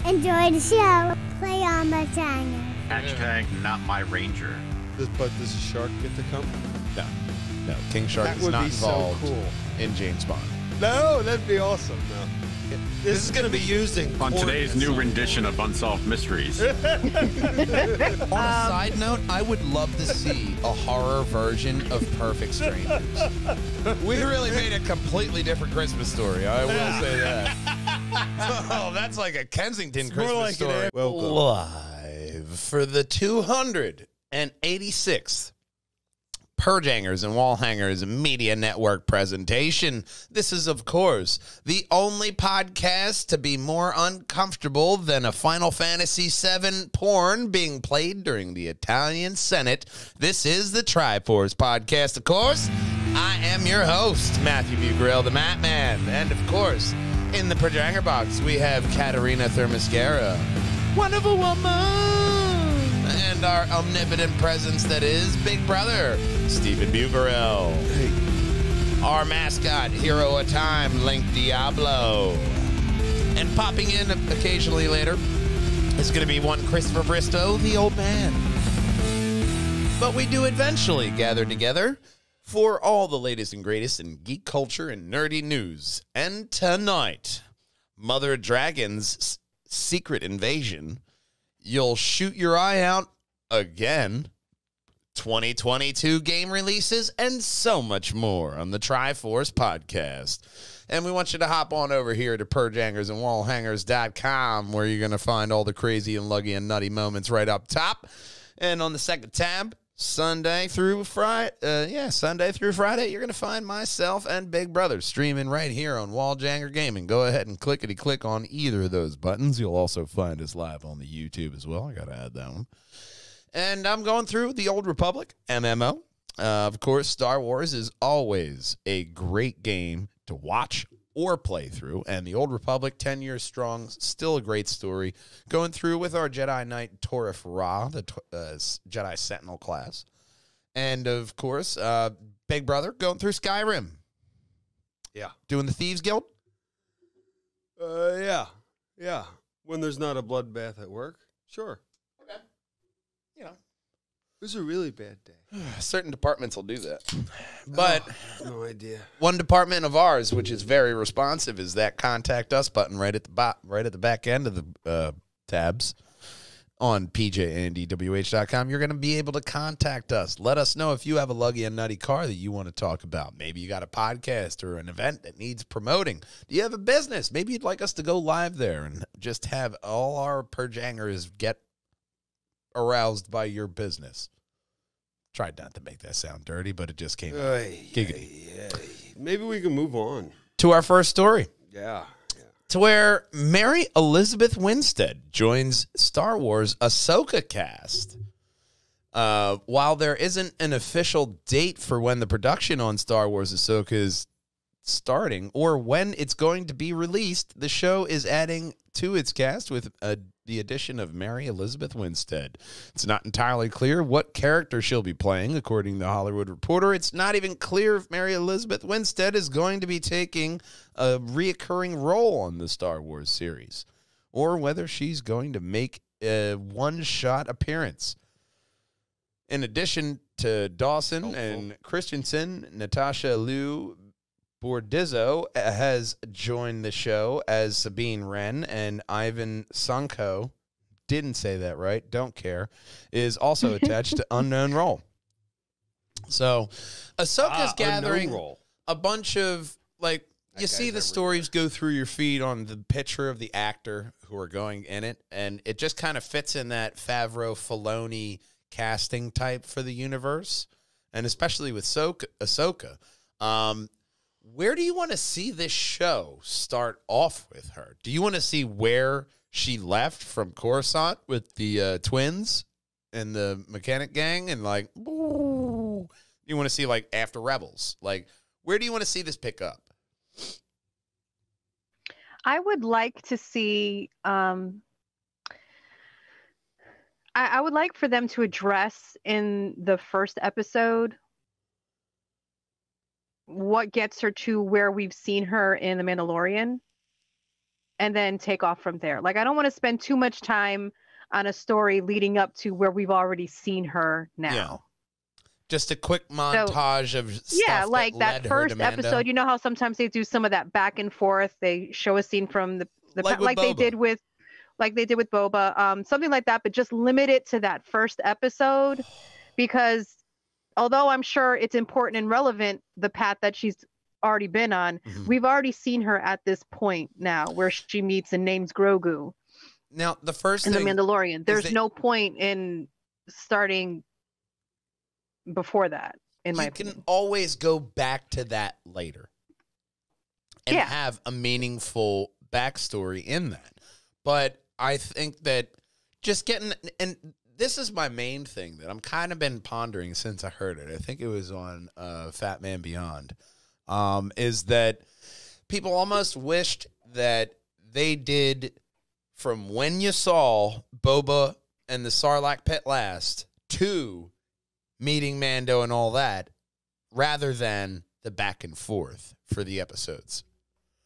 Enjoy the show. Play on my channel. Hashtag not my ranger. But does a shark get to come? No. King Shark That is would not be involved so cool. in James Bond. No, that'd be awesome. No. This is going to be used in On court today's at new some rendition of Unsolved Mysteries. On a side note, I would love to see a horror version of Perfect Strangers. We really made a completely different Christmas story. I will say that. Oh, that's like a Kensington It's more Christmas like story. Welcome. Live for the 286th Perjangers and Wallhangers Media Network presentation. This is, of course, the only podcast to be more uncomfortable than a Final Fantasy VII porn being played during the Italian Senate. This is the Triforce podcast, of course. I am your host, Matthew Bugrell, the Mat Man. And, of course, in the Perjanger box, we have Katerina Thermascara, Wonderful Woman, and our omnipotent presence that is Big Brother, Stephen Bugarel. Hey. Our mascot, hero of time, Link Diablo. And popping in occasionally later is going to be one Christopher Bristow, the old man. But we do eventually gather together for all the latest and greatest in geek culture and nerdy news. And tonight, Mother Dragon's Secret Invasion. You'll shoot your eye out again. 2022 game releases and so much more on the Triforce podcast. And we want you to hop on over here to Perjangers and Wallhangers.com, where you're going to find all the crazy and luggy and nutty moments right up top. And on the second tab, Sunday through Friday, you're going to find myself and Big Brother streaming right here on Wallhanger Gaming. Go ahead and clickety-click on either of those buttons. You'll also find us live on the YouTube as well. I got to add that one. And I'm going through the Old Republic MMO. Of course, Star Wars is always a great game to watch or play through. And the Old Republic, 10 years strong, still a great story. Going through with our Jedi Knight Torif Ra, the Jedi Sentinel class. And, of course, Big Brother going through Skyrim. Yeah. Doing the Thieves Guild? Yeah. When there's not a bloodbath at work, sure. Okay. You know. It was a really bad day. Certain departments will do that. But No idea. one department of ours, which is very responsive, is that contact us button right at the back end of the tabs on pjandewh.com. You're going to be able to contact us. Let us know if you have a luggy and nutty car that you want to talk about. Maybe you got a podcast or an event that needs promoting. Do you have a business? Maybe you'd like us to go live there and just have all our Perjangers get aroused by your business. Tried not to make that sound dirty, but it just came out. Maybe we can move on. To our first story. Yeah. To where Mary Elizabeth Winstead joins Star Wars Ahsoka cast. While there isn't an official date for when the production on Star Wars Ahsoka is starting or when it's going to be released, the show is adding to its cast with the addition of Mary Elizabeth Winstead. It's not entirely clear what character she'll be playing, according to The Hollywood Reporter. It's not even clear if Mary Elizabeth Winstead is going to be taking a reoccurring role on the Star Wars series, or whether she's going to make a one-shot appearance. In addition to Dawson and Christensen, Natasha Liu Bordizzo has joined the show as Sabine Wren, and Ivan Sanko, didn't say that right, don't care, is also attached to unknown role. So Ahsoka's gathering a bunch of, like, you see the stories go through your feed on the picture of the actor who are going in it, and it just kind of fits in that Favreau-Filoni casting type for the universe, and especially with Ahsoka. Where do you want to see this show start off with her? Do you want to see where she left from Coruscant with the twins and the mechanic gang and, like, ooh, you want to see, like, after Rebels? Like, where do you want to see this pick up? I would like to see, I would like for them to address in the first episode what gets her to where we've seen her in The Mandalorian, and then take off from there. Like, I don't want to spend too much time on a story leading up to where we've already seen her now. Yeah. Just a quick montage of stuff like that first episode. You know how sometimes they do some of that back and forth. They show a scene from the like they did with Boba, something like that. But just limit it to that first episode, because although I'm sure it's important and relevant, the path that she's already been on, we've already seen her at this point now, where she meets and names Grogu. Now, the first in thing The Mandalorian, there's no point in starting before that, in my opinion. You can always go back to that later and have a meaningful backstory in that. But I think that just getting, and this is my main thing that I'm kind of been pondering since I heard it. I think it was on Fat Man Beyond, is that people almost wished that they did from when you saw Boba and the Sarlacc pit last to meeting Mando and all that, rather than the back and forth for the episodes.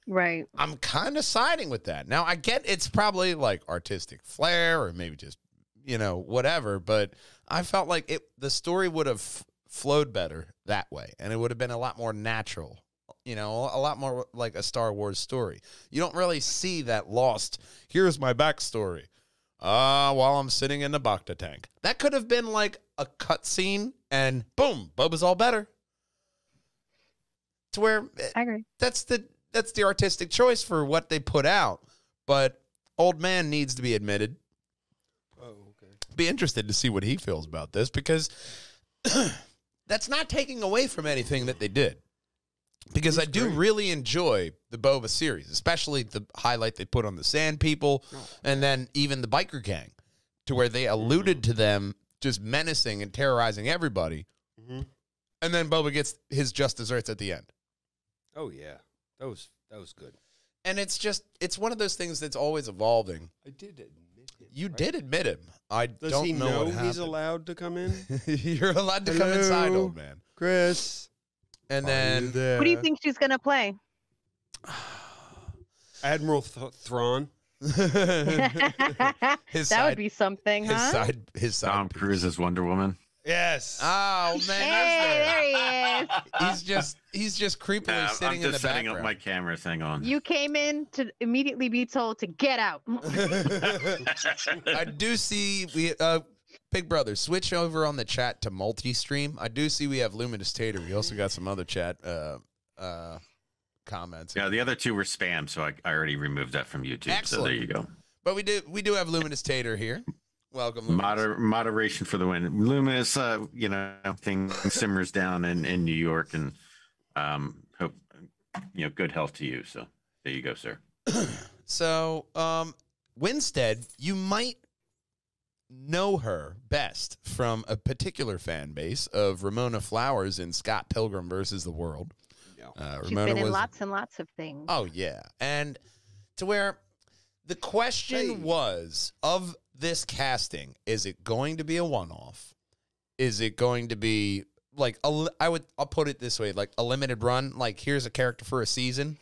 Right. I'm kind of siding with that. Now, I get it's probably like artistic flair or maybe just, whatever, but I felt like the story would have flowed better that way, and it would have been a lot more natural, a lot more like a Star Wars story. You don't really see that lost, here's my backstory. While I'm sitting in the Bacta tank. That could have been like a cutscene, and boom, Boba's all better. To where I agree. That's the artistic choice for what they put out. But old man needs to be admitted. Oh, okay. Be interested to see what he feels about this, because that's not taking away from anything that they did. Because I do really enjoy the Boba series, especially the highlight they put on the Sand People, and then even the biker gang, to where they alluded to them just menacing and terrorizing everybody. And then Boba gets his just desserts at the end. Oh, yeah. That was good. And it's one of those things that's always evolving. I did admit him. You did admit him. Does he know he's allowed to come in? You're allowed to come inside, old man. Chris. And then, who do you think she's gonna play? Admiral Thrawn. That would be something, huh? His side. Tom Cruise as Wonder Woman. Yes. Oh man, Hey, there he is. He's just creepily sitting in the background. I'm just setting up my camera thing on. You came in to immediately be told to get out. I do see Big Brother, switch over on the chat to multi-stream. I do see we have Luminous Tater. We also got some other chat comments. Yeah, the other two were spam, so I already removed that from YouTube. Excellent. So there you go. But we do have Luminous Tater here. Welcome, Luminous. Moderation for the win. Luminous, thing simmers down in New York, and hope good health to you. So there you go, sir. So Winstead, you might know her best from a particular fan base of Ramona Flowers in Scott Pilgrim versus the World. She's been in lots and lots of things. Oh, yeah. And to where the question was of this casting, is it going to be a one-off? Is it going to be like, I'll put it this way, like a limited run, like here's a character for a season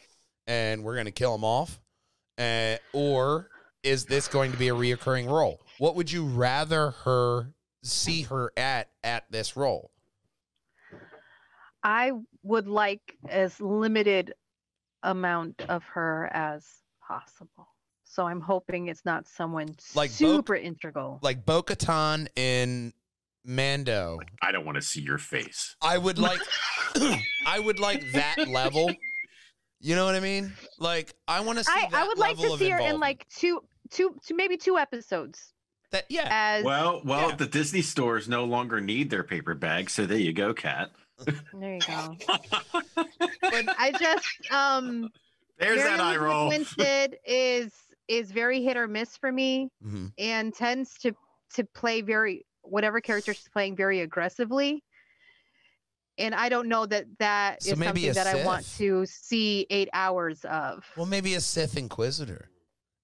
and we're going to kill him off? Or is this going to be a reoccurring role? What would you rather see her at this role? I would like as limited amount of her as possible. So I'm hoping it's not someone like super integral. Like Bo-Katan in Mando. I don't want to see your face. I would like that level. You know what I mean? Like I want to see that I would like to see her in like two maybe two episodes. The Disney stores no longer need their paper bags, so there you go, Kat. There you go. But I just there's that eye roll. Winstead is very hit or miss for me, and tends to play whatever character she's playing very aggressively. And I don't know that is something that I want to see 8 hours of. Well, maybe a Sith Inquisitor.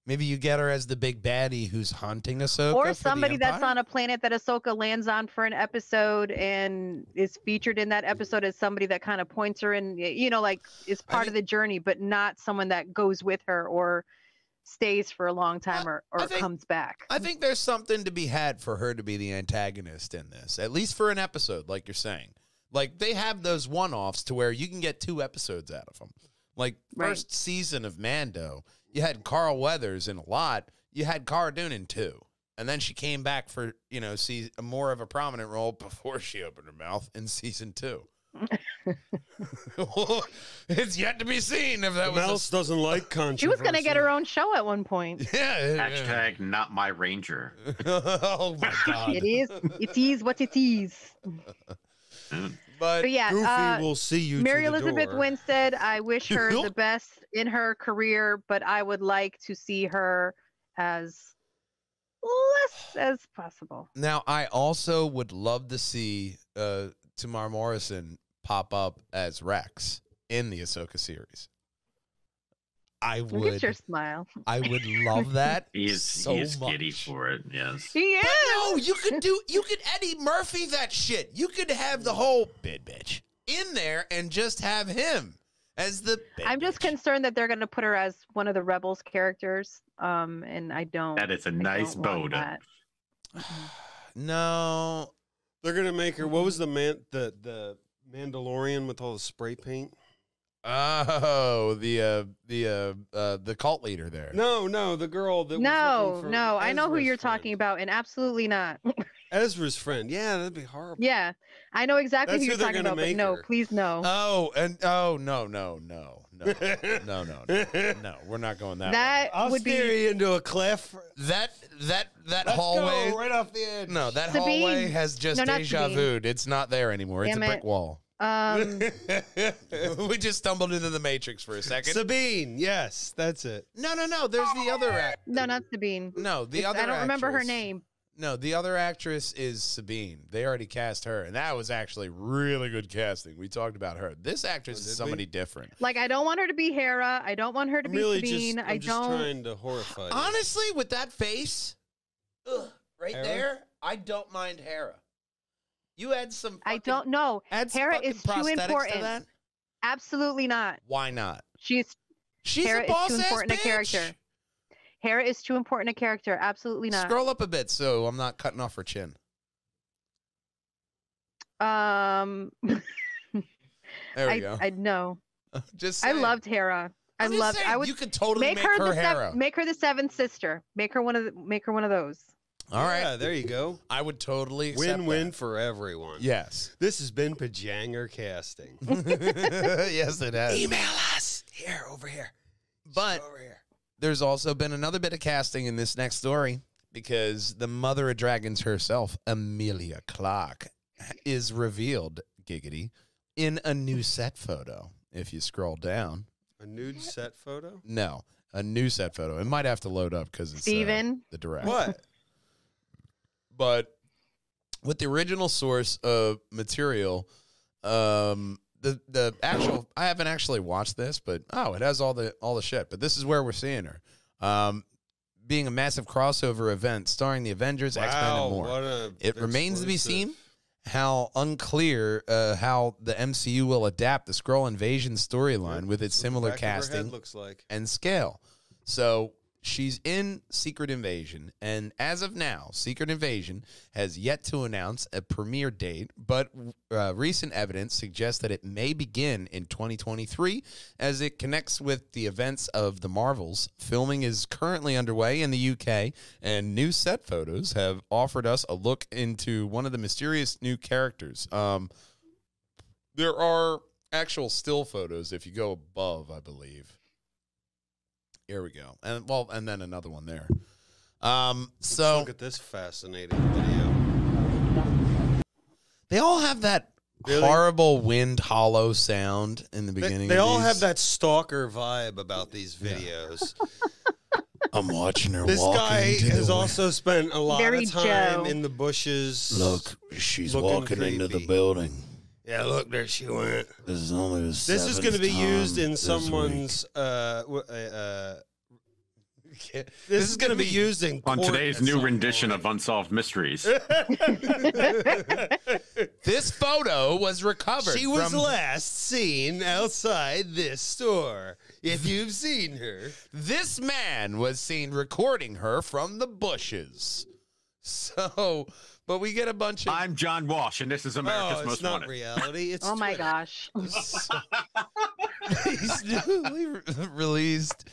Maybe you get her as the big baddie who's hunting Ahsoka. Or somebody that's on a planet that Ahsoka lands on for an episode and is featured in that episode as somebody that kind of points her and, is part of the journey, but not someone that goes with her or stays for a long time or comes back. I think there's something to be had for her to be the antagonist in this, at least for an episode, like you're saying. Like, they have those one-offs to where you can get 2 episodes out of them. Like, first season of Mando, you had Carl Weathers in a lot. You had Cara Dune in 2. And then she came back for, see more of a prominent role before she opened her mouth in season 2. It's yet to be seen if that was. Mouse doesn't like controversy. She was going to get her own show at one point. Yeah. Hashtag not my ranger. Oh my God. It is. It is what it is. But yeah, Goofy will see you. Mary to the Elizabeth door. Winstead, I wish her the best in her career, but I would like to see her as less as possible. Now, I also would love to see Tamar Morrison pop up as Rex in the Ahsoka series. I would. Look at your smile. I would love that. He's giddy for it. Yes. He is. But no, you could Eddie Murphy that shit. You could have the whole bitch in there and just have him as the. I'm just concerned that they're going to put her as one of the Rebels characters. And I don't. That is a nice Boda. No, They're gonna make her. What was the Mandalorian with all the spray paint? Oh, the cult leader there. No, the girl that. No, I know who Ezra's you're friend. talking about, and absolutely not. Ezra's friend. Yeah, that'd be horrible. Yeah, I know exactly That's who you're who they're talking gonna about, but make no, her. please no. No, we're not going that way. That I'll would steer be you into a cliff. That Let's hallway go right off the edge. No, that Sabine. hallway has just No, not deja Sabine. vu. It's not there anymore. It's Damn a brick it. wall. We just stumbled into the Matrix for a second. Sabine. Yes, that's it. No. There's the other no, not Sabine. No, the It's- other. I don't remember her actress. name. No, the other actress is Sabine. They already cast her, and that was actually really good casting. We talked about her. This actress is did somebody different. Like, I don't want her to be Hera. I don't want her to I'm be really Sabine. just, I I'm just don't. trying to horrify you. Honestly, with that face, right Hera? there, I don't mind Hera. You add some. I don't know. Add some Hera fucking is too prosthetics important. to that. Absolutely not. Why not? She's Hera a boss is too ass important a bitch. character. Hera is too important a character. Absolutely not. Scroll up a bit so I'm not cutting off her chin. Um, There we go. I know. Just I saying. loved Hera. I I'm just loved. saying, I would you could totally make her the Hera. make her the seventh sister. Make her one of those. All right. Yeah, there you go. I would totally accept Win-win that. for everyone. Yes. This has been Perjanger Casting. Yes, it has. Email us. Here, over here. But Over here. there's also been another bit of casting in this next story because the mother of dragons herself, Amelia Clark, is revealed, giggity, in a new set photo. If you scroll down. A nude set photo? No, a new set photo. It might have to load up because it's Steven? the direct. What? But with the original source of material, the actual I haven't actually watched this, but it has all the shit. But this is where we're seeing her. Being a massive crossover event starring the Avengers, X-Men, and more. It remains to be seen how unclear how the MCU will adapt the Skrull invasion storyline with its similar casting looks like. and scale. So she's in Secret Invasion, and as of now, Secret Invasion has yet to announce a premiere date, but recent evidence suggests that it may begin in 2023 as it connects with the events of the Marvels. Filming is currently underway in the UK, and new set photos have offered us a look into one of the mysterious new characters. There are actual still photos if you go above, I believe. Here we go. And then another one there. Let's So look at this fascinating video. they all have that Really? horrible wind hollow sound in the beginning. They of all these. have that stalker vibe about these videos. I'm watching her This walking guy into has the also spent a lot Very of time Joe. in the bushes. Look, she's Looking walking into the creepy. building. Yeah, look, there she went. This is only the This is going to be used in someone's. This is going to be used in On court today's at new some rendition point. of Unsolved Mysteries. This photo was recovered. She was from last seen outside this store. if you've seen her. This man was seen recording her from the bushes. So, but we get a bunch of... I'm John Walsh, and this is America's Most Wanted. It's not reality. It's Oh my Twitter. gosh. He's newly released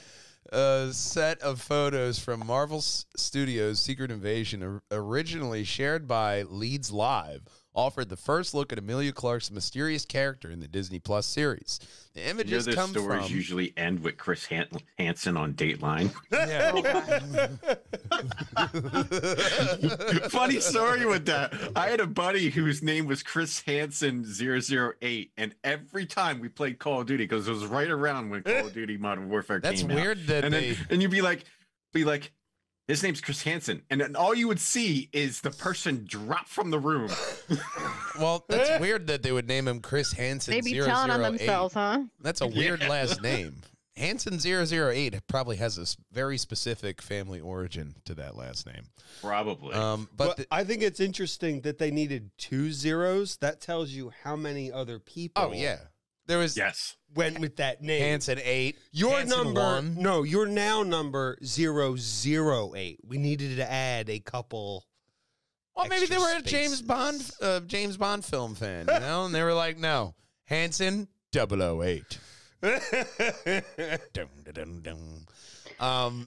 a set of photos from Marvel Studios' Secret Invasion, originally shared by Leeds Live, offered the first look at Emilia Clarke's mysterious character in the Disney Plus series. The images You know, come stories from... usually end with Chris Hansen on Dateline. Yeah. Funny story with that. I had a buddy whose name was Chris Hansen 008, and every time we played Call of Duty, because it was right around when Call of Duty Modern Warfare That's came out. weird that and they... and you'd be like, his name's Chris Hansen, and then all you would see is the person drop from the room. Well, that's weird that they would name him Chris Hansen. Maybe telling on 008. themselves, huh? That's a weird last name. Hansen 008 probably has a very specific family origin to that last name. Probably. But I think it's interesting that they needed 2 zeros. That tells you how many other people. oh yeah, there was yes. Went with that name. Hansen 8. Your Hansen number, 1. no, you're now number 008. We needed to add a couple. Well, maybe they extra were a James Bond film fan, you know, and they were like, no, Hansen 008. Dun, dun, dun, dun.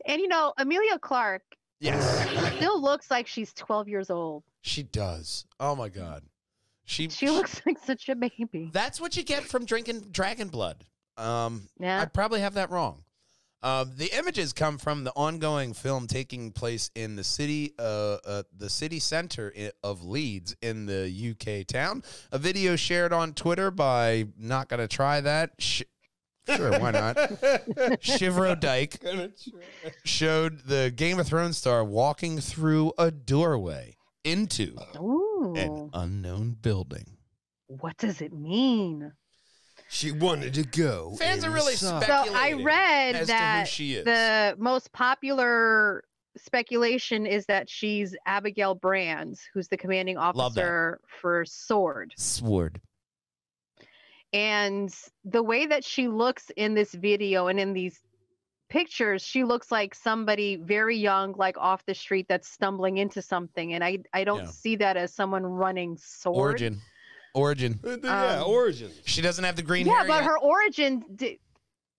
And you know, Emilia Clarke Yes, still looks like she's 12 years old. she does. Oh my God, She looks like such a baby. That's what you get from drinking dragon blood. Yeah. I probably have that wrong. The images come from the ongoing film taking place in the city center of Leeds in the UK town. A video shared on Twitter by Not Gonna Try That. Sure, why not? Shivro Dyke showed the Game of Thrones star walking through a doorway into an unknown building. What does it mean? She wanted to go. Fans are really So speculating. I read as to that who she is. the most popular speculation is that she's Abigail Brands, who's the commanding officer for Sword. Sword. And the way that she looks in this video and in these pictures, she looks like somebody very young, like off the street that's stumbling into something. And I don't see that as someone running Sword. Origin. Origin. She doesn't have the green hair. Yeah, but yet. her origin,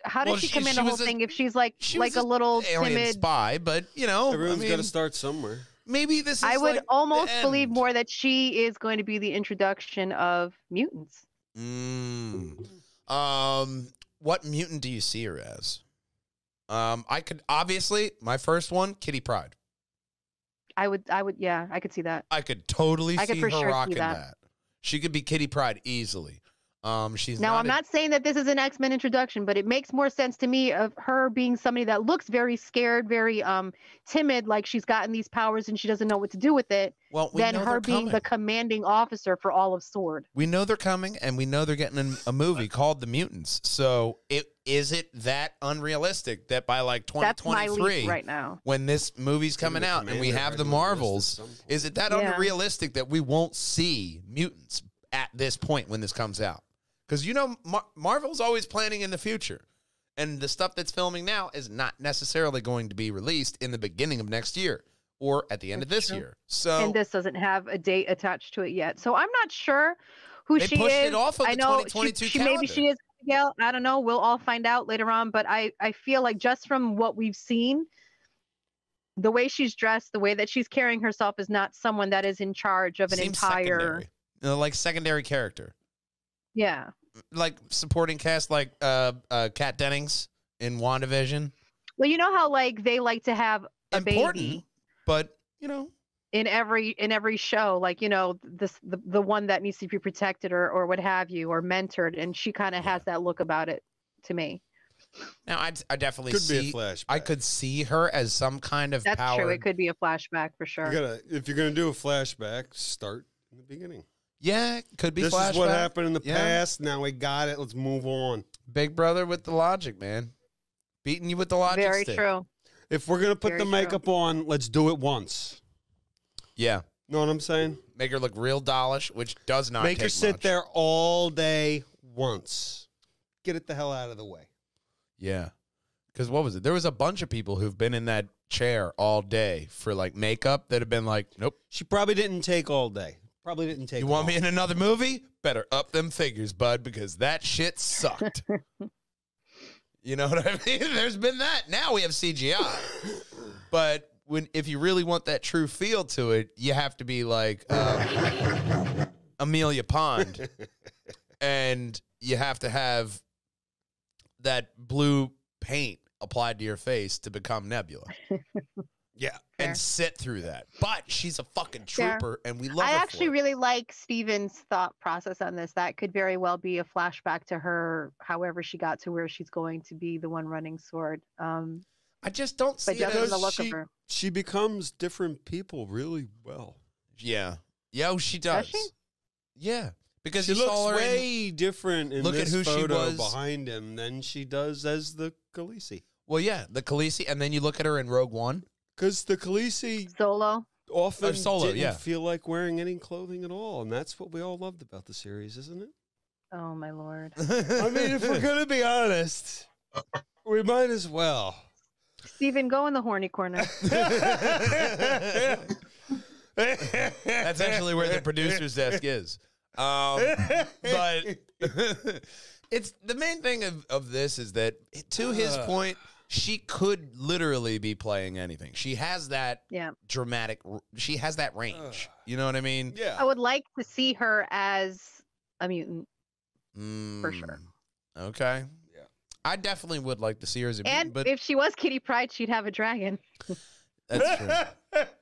how did Well, she she- command she the whole was a- thing if she's like was a little alien timid? spy, but you know, Everyone's got to mean, start somewhere. maybe this is I would like the almost believe end. more that she is going to be the introduction of mutants. What mutant do you see her as? I could obviously my first one, Kitty Pryde. I would, yeah, I could see that. I could totally I could see for her sure see rocking that. that. She could be Kitty Pryde easily. She's Now, I'm a- not saying that this is an X-Men introduction, but it makes more sense to me of her being somebody that looks very scared, very timid, like she's gotten these powers and she doesn't know what to do with it, Well, we than know her they're being coming. the commanding officer for all of Sword. We know they're coming, and we know they're getting a movie called The Mutants. So, is it that unrealistic that by like That's my 2023, leap right now. when this movie's coming the out and we Commander have the argument list at Marvels, some point. is it that Yeah. unrealistic that we won't see mutants at this point when this comes out? Because you know, Marvel's always planning in the future, and the stuff that's filming now is not necessarily going to be released in the beginning of next year or at the end of this year. So And this doesn't have a date attached to it yet. So I'm not sure who They she pushed is. it off of I the know 2022 she maybe calendar. she is Abigail. I don't know. We'll all find out later on. But I feel like just from what we've seen, the way she's dressed, the way that she's carrying herself is not someone that is in charge of an seems entire. secondary. Like secondary character. Yeah. Like supporting cast, like Kat Dennings in WandaVision. Well, you know how like they like to have a Important, baby but you know, in every show, like, you know, the one that needs to be protected or what have you, or mentored, and she kind of has that look about it to me. now I definitely Could see. be a flashback. I could see her as some kind of That's power. true. It could be a flashback for sure. If you're gonna do a flashback, start in the beginning. Yeah, it could be. This flashback. is what happened in the Yeah. past. Now we got it. Let's move on. Big brother with the logic, man. Beating you with the logic. Very stick. true. If we're gonna put Very the true. makeup on, let's do it once. Yeah, Know what I'm saying? make her look real dollish, which does not Make her take sit much. there all day once. Get it the hell out of the way. Yeah. Because what was it? There was a bunch of people who've been in that chair all day for like makeup that have been like, nope. She probably didn't take all day. Probably didn't take. You want me in another movie? Better up them figures, bud, because that shit sucked. You know what I mean? There's been that. Now we have CGI. But if you really want that true feel to it, you have to be like Amelia Pond. And you have to have that blue paint applied to your face to become Nebula. Yeah, Fair. and sit through that. But she's a fucking trooper, and we love her. I for actually it. really like Steven's thought process on this. That could very well be a flashback to her, however she got to where she's going to be the one running sword. I just don't see But it just from as the look of her. She becomes different people really well. Yeah. Yeah, oh, she does. Does she? Yeah. Because She you saw looks her way different in Look at this who she photo was. behind him than she does as the Khaleesi. Well, yeah, the Khaleesi, and then you look at her in Rogue One. Because the Khaleesi Solo. often Solo, didn't yeah. feel like wearing any clothing at all, and that's what we all loved about the series, isn't it? Oh my lord. I mean, if we're going to be honest, we might as well. Steven, go in the horny corner. That's actually where the producer's desk is. But it's the main thing of this is that, to his point, she could literally be playing anything. She has that Yeah. dramatic. She has that range. You know what I mean? Yeah. I would like to see her as a mutant. For sure. Okay. Yeah. I definitely would like to see her as a And mutant, but if she was Kitty Pryde, she'd have a dragon. that's true.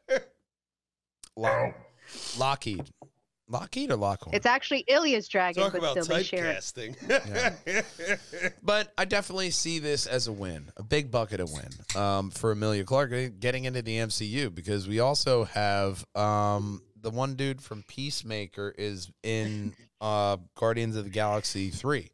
Lockheed. Lockheed or Lockhorn? It's actually Ilya's dragon, Talk but about still they share it. typecasting. But I definitely see this as a win, a big bucket of win for Emilia Clarke getting into the MCU, because we also have the one dude from Peacemaker is in Guardians of the Galaxy 3.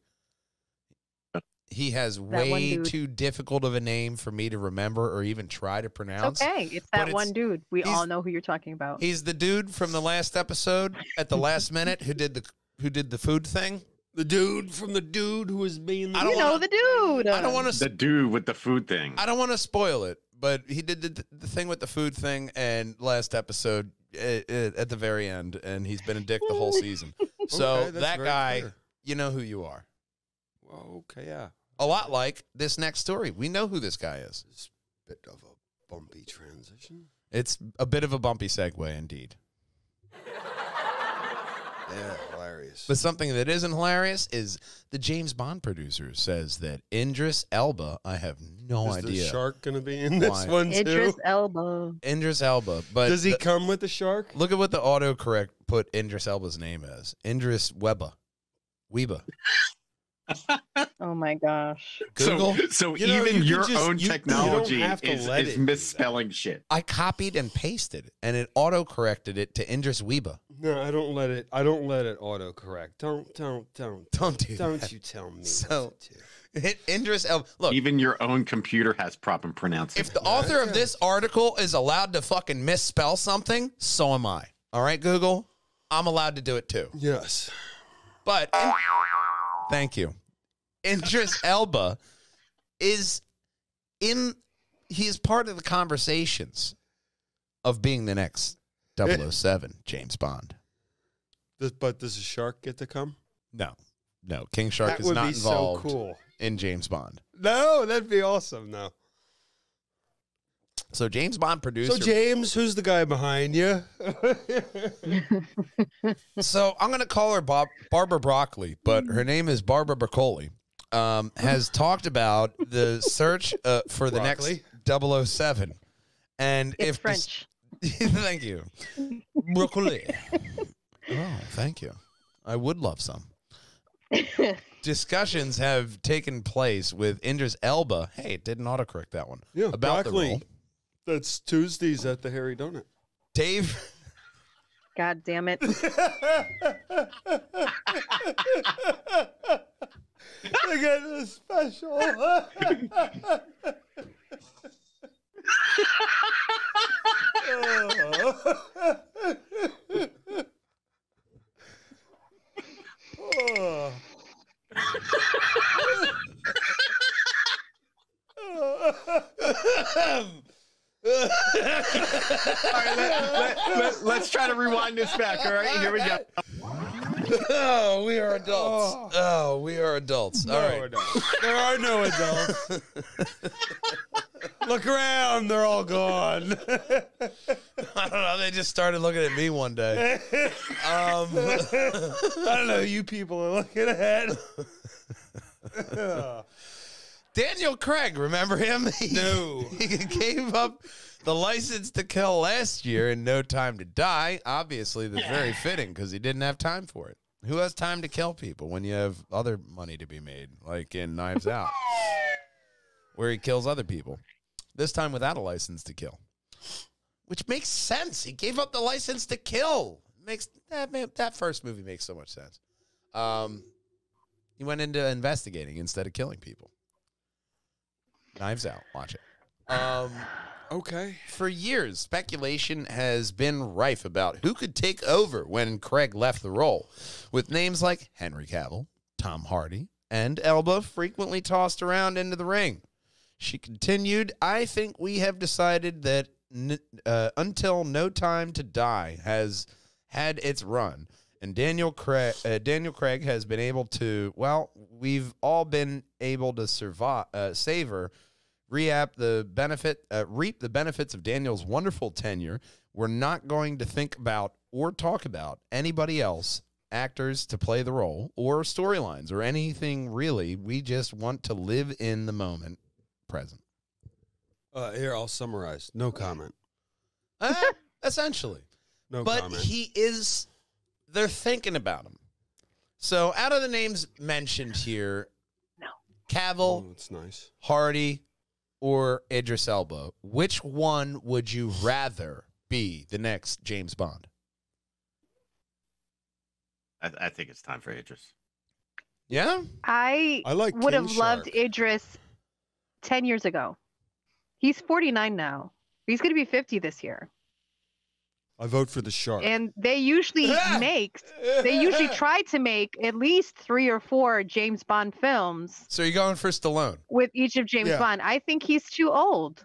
He has way too difficult of a name for me to remember or even try to pronounce. Okay, it's that one dude. We all know who you're talking about. He's the dude from the last episode at the last minute who did the food thing. The dude from the dude who was being the... the dude. I don't want to. The dude with the food thing. I don't want to spoil it, but he did the thing with the food thing and last episode at the very end, and he's been a dick the whole season. So Okay, that's that very guy, clear. you know who you are. Well, okay, yeah. A lot like this next story. We know who this guy is. It's a bit of a bumpy transition. It's a bit of a bumpy segue, indeed. Yeah, hilarious. But something that isn't hilarious is the James Bond producer says that Idris Elba, I have no Is idea. the shark going to be in this Why? one, too? Idris Elba. Idris Elba. But Does he come with the shark? look at what the autocorrect put Idris Elba's name as. Idris Weba. Oh my gosh. Google. So You know, even you your can just- own you don't technology have to let is it. misspelling shit. I copied and pasted, and it auto-corrected it to Idris Weba. No, I don't let it autocorrect. Don't Don't do Don't that. you tell me. So- what to do. Hit Idris Elba. Look, Even your own computer has proper pronouncing. if the author of this article is allowed to fucking misspell something, so am I. All right, Google? I'm allowed to do it too. Yes. But, thank you. Idris Elba is he's part of the conversations of being the next 007 James Bond. But does a shark get to come? No. King Shark That is would not be involved so cool. in James Bond. No, that'd be awesome. No. So James Bond producer. So James, who's the guy behind you? So I'm going to call her Barbara Broccoli, but her name is Barbara Broccoli. Has talked about the search for the Broccoli? next 007. And It's if French. thank you. Broccoli. Oh, thank you. I would love some. Discussions have taken place with Idris Elba. Hey, it didn't autocorrect that one. Yeah, about the broccoli. role. That's Tuesdays at the Hairy Donut. Dave. God damn it. They got a special. Oh. Let's try to rewind this back. All right, here we go. Oh, we are adults. Oh, we are adults. All right. There are no adults. Look around. They're all gone. I don't know. They just started looking at me one day. I don't know who you people are looking at. Daniel Craig, remember him? No. He gave up the license to kill last year in No Time to Die. Obviously, that's very fitting because he didn't have time for it. Who has time to kill people when you have other money to be made, like in Knives Out, where he kills other people? This time without a license to kill, which makes sense. He gave up the license to kill. Makes that first movie makes so much sense. He went into investigating instead of killing people. Knives Out. Watch it. Okay. For years, speculation has been rife about who could take over when Craig left the role, with names like Henry Cavill, Tom Hardy, and Elba frequently tossed around into the ring. She continued, I think we have decided that until No Time to Die has had its run, and Daniel Craig has been able to, well, we've all been able to savor, reap the benefits of Daniel's wonderful tenure. We're not going to think about or talk about anybody else, actors to play the role, or storylines, or anything really. We just want to live in the moment present. Here, I'll summarize. No comment. Essentially. No but comment. They're thinking about him. So out of the names mentioned here, Cavill, That's nice. Hardy, or Idris Elba, which one would you rather be the next James Bond? I think it's time for Idris. Yeah? I like would King have loved Shark. Idris 10 years ago. He's 49 now. He's going to be 50 this year. I vote for the shark. And they usually try to make at least 3 or 4 James Bond films So you're going for Stallone? with each of James Bond. I think he's too old.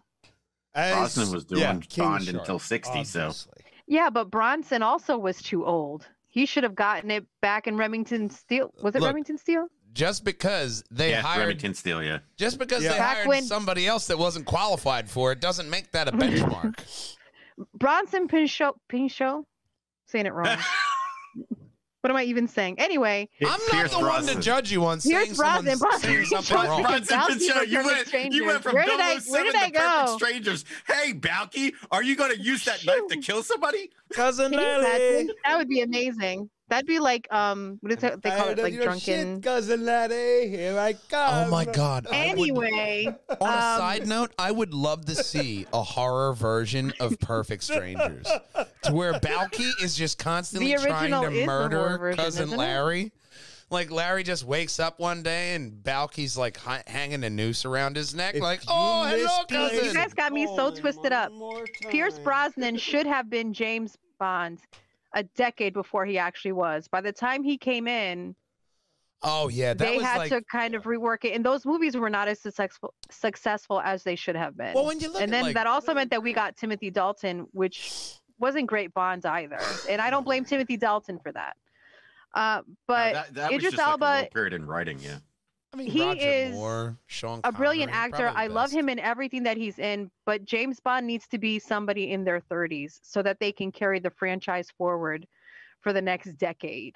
Brosnan was doing King Bond Shark, until 60, so. obviously. Yeah, but Bronson also was too old. He should have gotten it back in Remington Steele. Was it Look, Remington Steele? Just because they hired Remington Steele, yeah. Just because Yeah. they Back hired when- somebody else that wasn't qualified for it doesn't make that a benchmark. Bronson Pinchot? Saying it wrong. What am I even saying? Anyway, I'm not Pierce the one Brosnan. to judge you on saying Pierce Brosnan. saying something wrong. Bronson Balki Pinchot, from Perfect you went Strangers. from Where did I 007 to go? Perfect Strangers. Hey, Balki, are you going to use that knife to kill somebody? Cousin Can you imagine? Larry. That would be amazing. That'd be like what is it? They call it like Your drunken. shit, Cousin Larry. Here I come. Oh my God. Anyway, On a side note, I would love to see a horror version of Perfect Strangers to where Balki is just constantly The trying original to is the horror murder version, cousin isn't it? Larry. Like Larry just wakes up one day and Balki's like hanging a noose around his neck, If like, you "Oh, hello, misplace- you cousin." guys got me so Call him twisted up. one more Pierce time. Brosnan should have been James Bond a decade before he actually was. By the time he came in, Oh yeah, that they was had like. to kind of rework it, and those movies were not as successful as they should have been. Well, when you look and at, then like- that also meant that we got Timothy Dalton, which wasn't great Bond either, and I don't blame Timothy Dalton for that. But that was Idris just like a Elba, low period in writing, yeah. I mean, he Roger is Moore, Sean a brilliant Connery, actor. probably I the love best. him in everything that he's in, but James Bond needs to be somebody in their 30s so that they can carry the franchise forward for the next decade.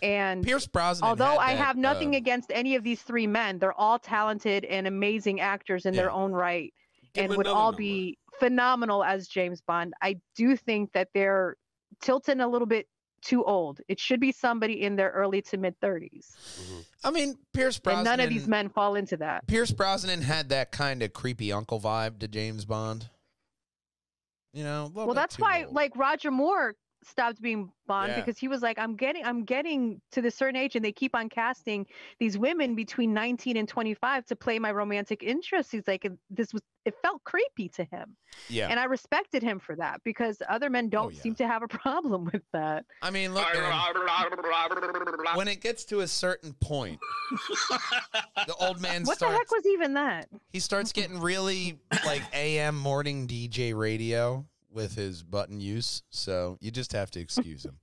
And Pierce Brosnan. although had I that, have nothing against any of these 3 men, they're all talented and amazing actors in their Yeah. own right Give and him would another all number. be phenomenal as James Bond. I do think that they're tilting a little bit too old. It should be somebody in their early to mid 30s. I mean, Pierce Brosnan. And none of these men fall into that. Pierce Brosnan had that kind of creepy uncle vibe to James Bond. You know, a little Well, bit that's too why old. like Roger Moore stopped being Bond Yeah. because he was like, I'm getting to the certain age and they keep on casting these women between 19 and 25 to play my romantic interest. He's like, it felt creepy to him. Yeah. And I respected him for that because other men don't yeah. seem to have a problem with that. I mean, look, man, when it gets to a certain point, the old man What the heck was even that? he starts getting really like AM morning DJ radio with his button use, so you just have to excuse him.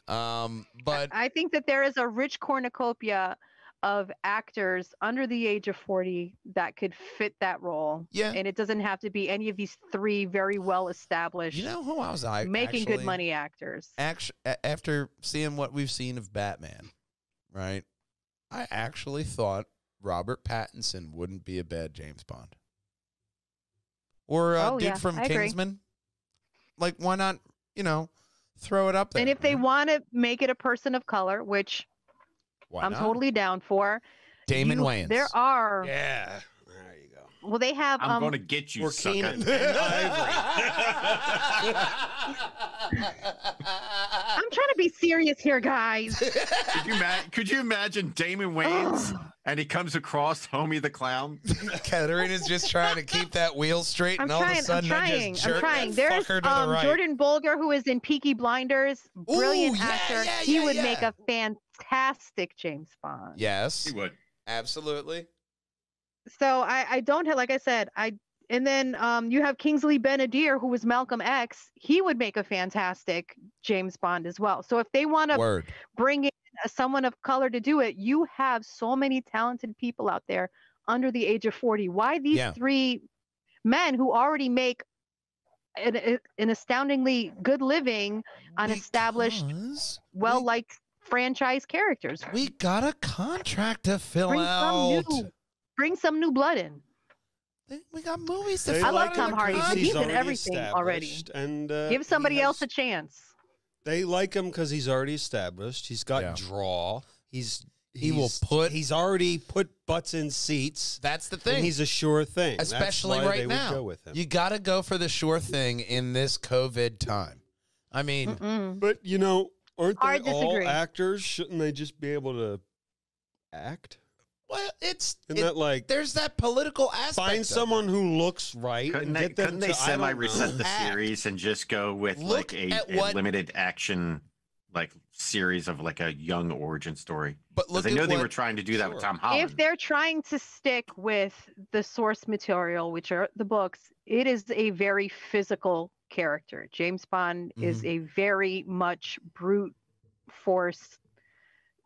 But I think that there is a rich cornucopia of actors under the age of 40 that could fit that role. Yeah. And it doesn't have to be any of these three very well established, you know who I was making good money actors. After seeing what we've seen of Batman, right? I actually thought Robert Pattinson wouldn't be a bad James Bond. Or dude from Kingsman. Like, why not, throw it up there? And if they want to make it a person of color, which I'm totally down for. Damon Wayans. There are. Yeah. There you go. Well, they have. I'm going to get you, sucker. And Ivory. I'm trying to be serious here, guys. Could you imagine Damon Wayans and he comes across Homie the Clown? Katarina's just trying to keep that wheel straight, and all of a sudden I just jerk that There's fucker to the right. Jordan Bolger, who is in Peaky Blinders, brilliant actor. He would make a fantastic James Bond. Yes, He would. Absolutely. So I don't have, like I said, and then you have Kingsley Ben-Adir, who was Malcolm X. He would make a fantastic James Bond as well. So if they want to bring in someone of color to do it, you have so many talented people out there under the age of 40. Why these three men who already make an astoundingly good living on established, well-liked franchise characters? We got a contract to fill out. Bring some new blood in. We got movies to fill I out. love Tom Hardy, but he's in everything already. And give somebody else a chance. They like him because he's already established. He's got draw. He's already put butts in seats. That's the thing. And he's a sure thing. Especially right now. Go with him. You got to go for the sure thing in this COVID time. I mean, but aren't they all actors? Shouldn't they just be able to act? Well, there's that political aspect. Find someone who looks right. Couldn't they semi-reset the series and just go with a limited action series of a young origin story? But look, they were trying to do that with Tom Holland. If they're trying to stick with the source material, which are the books, it is a very physical character. James Bond is a very much brute force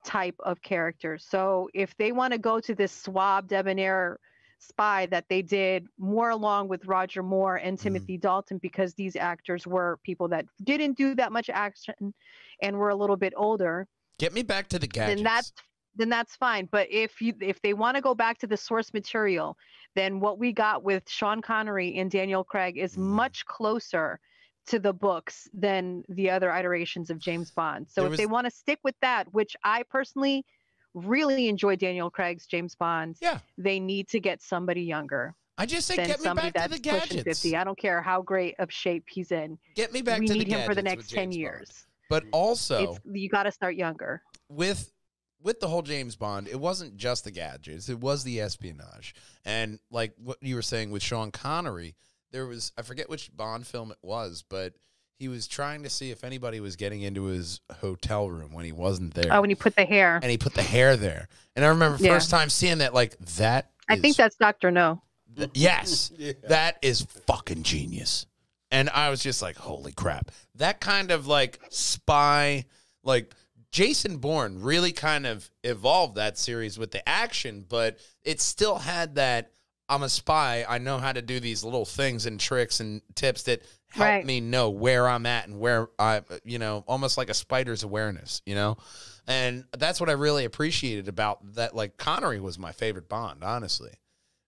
type of character. So if they want to go to this suave, debonair spy that they did more along with Roger Moore and Timothy Dalton, because these actors were people that didn't do that much action and were a little bit older. Get me back to the gadgets. Then that's fine. But if they want to go back to the source material, then what we got with Sean Connery and Daniel Craig is much closer to the books than the other iterations of James Bond. So if they want to stick with that, which I personally really enjoy Daniel Craig's James Bond, they need to get somebody younger. I just say get me back to the gadgets. 50. I don't care how great of shape he's in. Get me back to the gadgets. We need him for the next 10 years. But also, you got to start younger. With the whole James Bond, it wasn't just the gadgets. It was the espionage. And like what you were saying with Sean Connery, there was, I forget which Bond film it was, but he was trying to see if anybody was getting into his hotel room when he wasn't there. Oh, when he put the hair. And he put the hair there. And I remember first time seeing that, I think that's Dr. No. Yes. That is fucking genius. And I was just like, holy crap. That kind of spy, Jason Bourne really kind of evolved that series with the action, but it still had that, I'm a spy. I know how to do these little things and tricks and tips that help me know where I'm at and where I, almost like a spider's awareness, And that's what I really appreciated about that. Connery was my favorite Bond, honestly,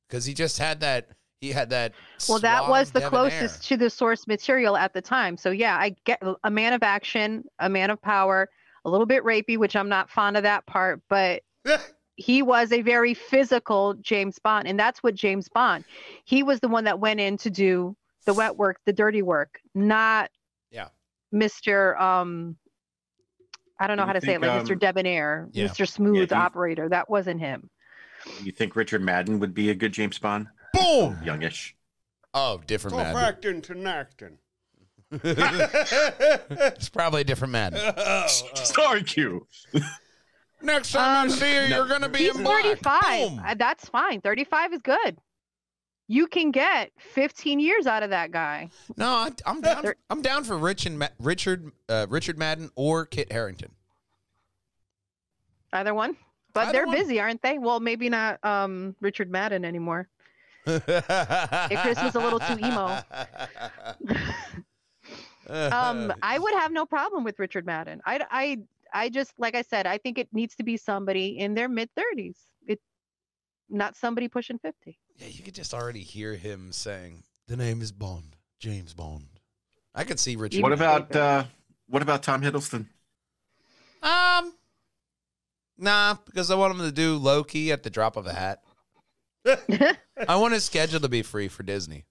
because he just had that. He had that. Well, that was the closest to the source material at the time. So yeah, I get a man of action, a man of power, a little bit rapey, which I'm not fond of that part, but. He was a very physical James Bond, and that's what James Bond. He was the one that went in to do the wet work, the dirty work, not Mr. I don't know how to say it, Mr. Debonair, Mr. Smooth Operator. That wasn't him. You think Richard Madden would be a good James Bond? Boom! Youngish. Oh, different Madden. Acting to acting. It's probably a different Madden. Star Q. Next time I see you, you're going to be in black. 35. That's fine. 35 is good. you can get 15 years out of that guy. No, I'm down. I'm down for Richard Madden or Kit Harington. Either one, but they're busy, aren't they? Well, maybe not Richard Madden anymore. Chris was a little too emo. I would have no problem with Richard Madden. I just, like I said, I think it needs to be somebody in their mid-30s. Not somebody pushing 50. Yeah, you could just already hear him saying, "The name is Bond, James Bond." I could see Richard. What about Tom Hiddleston? Nah, because I want him to do Loki at the drop of a hat. I want his schedule to be free for Disney.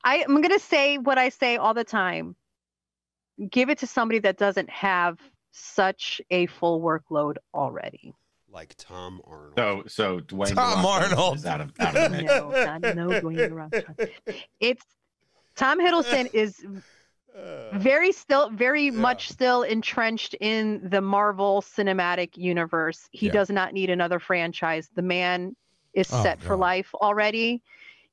I'm gonna say what I say all the time. Give it to somebody that doesn't have such a full workload already. Like Tom Arnold. So Dwayne Tom Arnold is out of the mix. No, Dwayne Rock. It's Tom Hiddleston is very much still entrenched in the Marvel Cinematic Universe. He does not need another franchise. The man is set for life already.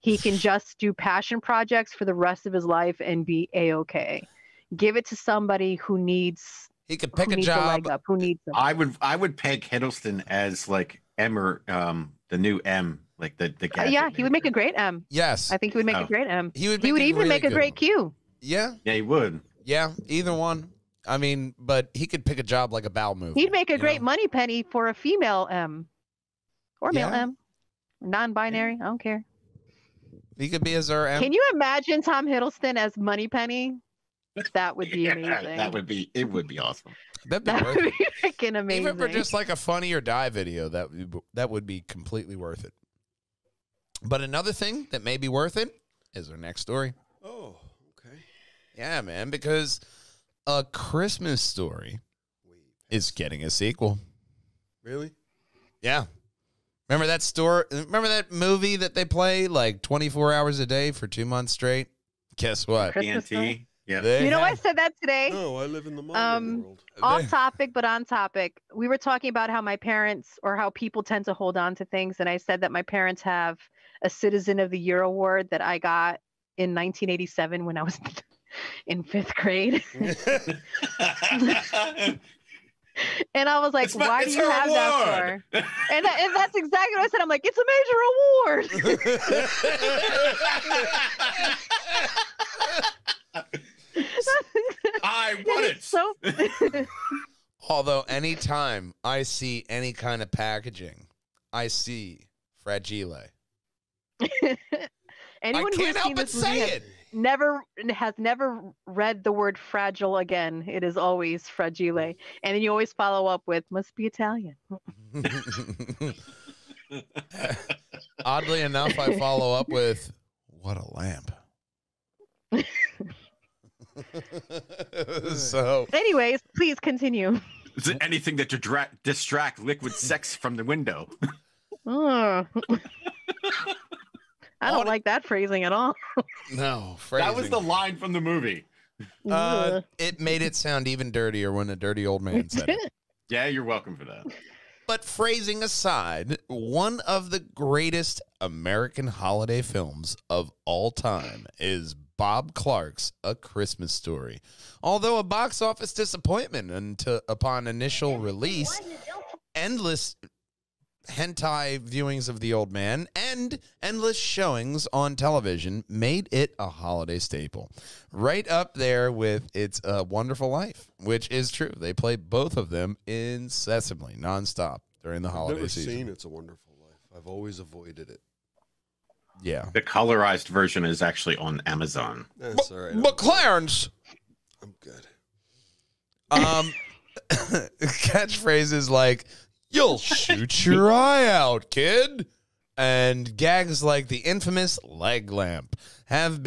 He can just do passion projects for the rest of his life and be A-okay. Give it to somebody who needs. He could pick a job. Who needs them? I would peg Hiddleston as like M or the new M, like the gadget. Yeah, he would make a great M. Yes, I think he would make a great M. He would even really make a great Q. Yeah, he would. Yeah, either one. I mean, but he could pick a job like a bowel movie. He'd make a great money penny for a female M or male M, non-binary. I don't care. He could be as our M. Can you imagine Tom Hiddleston as Moneypenny? That would be amazing. It would be awesome. That'd be freaking amazing. Even for just like a Funny or Die video, that would be completely worth it. But another thing that may be worth it is our next story. Oh, okay. Yeah, man, because A Christmas Story is getting a sequel. Really? Yeah. Remember that story? Remember that movie that they play like 24 hours a day for 2 months straight? Guess what? TNT. Yeah. I said that today. No, I live in the modern world. Off topic, but on topic. We were talking about how my parents or how people tend to hold on to things. And I said that my parents have a Citizen of the Year award that I got in 1987 when I was in 5th grade. And I was like, why do you have that for? And that's exactly what I said. I'm like, it's a major award. I want it. So although anytime I see any kind of packaging, I see fragile. Anyone I can't help but say it. Has never read the word fragile again. It is always fragile. And then you always follow up with must be Italian. Oddly enough, I follow up with what a lamp. So anyways, please continue. Is it anything that distract liquid sex from the window? I don't like that phrasing at all. No, phrasing. That was the line from the movie. It made it sound even dirtier when a dirty old man said it. Yeah, you're welcome for that. But phrasing aside, one of the greatest American holiday films of all time is Bob Clark's A Christmas Story. Although a box office disappointment upon initial release, endless hentai viewings of the old man and endless showings on television made it a holiday staple. Right up there with It's a Wonderful Life, which is true. They play both of them incessantly, nonstop during the holiday season. I've never seen It's a Wonderful Life. I've always avoided it. Yeah. The colorized version is actually on Amazon. That's all right. But Clarence, I'm good. Catchphrases like, "You'll shoot your eye out, kid," and gags like the infamous leg lamp have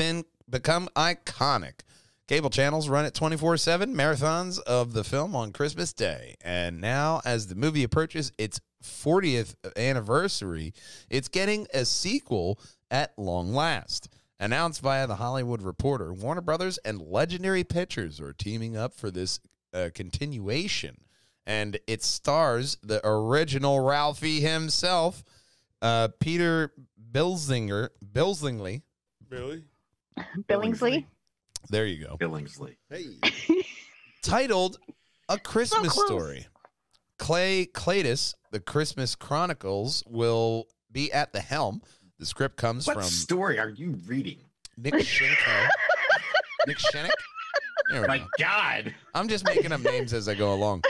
become iconic. Cable channels run it 24/7, marathons of the film on Christmas Day. And now, as the movie approaches its 40th anniversary, it's getting a sequel at long last. Announced via The Hollywood Reporter, Warner Brothers and Legendary Pictures are teaming up for this continuation. And it stars the original Ralphie himself, Peter Billingsley. Really? Billingsley. There you go. Billingsley. Hey. Titled A Christmas So close. Story. Claytis, the Christmas Chronicles, will be at the helm. The script comes What from story are you reading? Nick Shinko. Nick Shinnick? There we My go. God. I'm just making up names as I go along.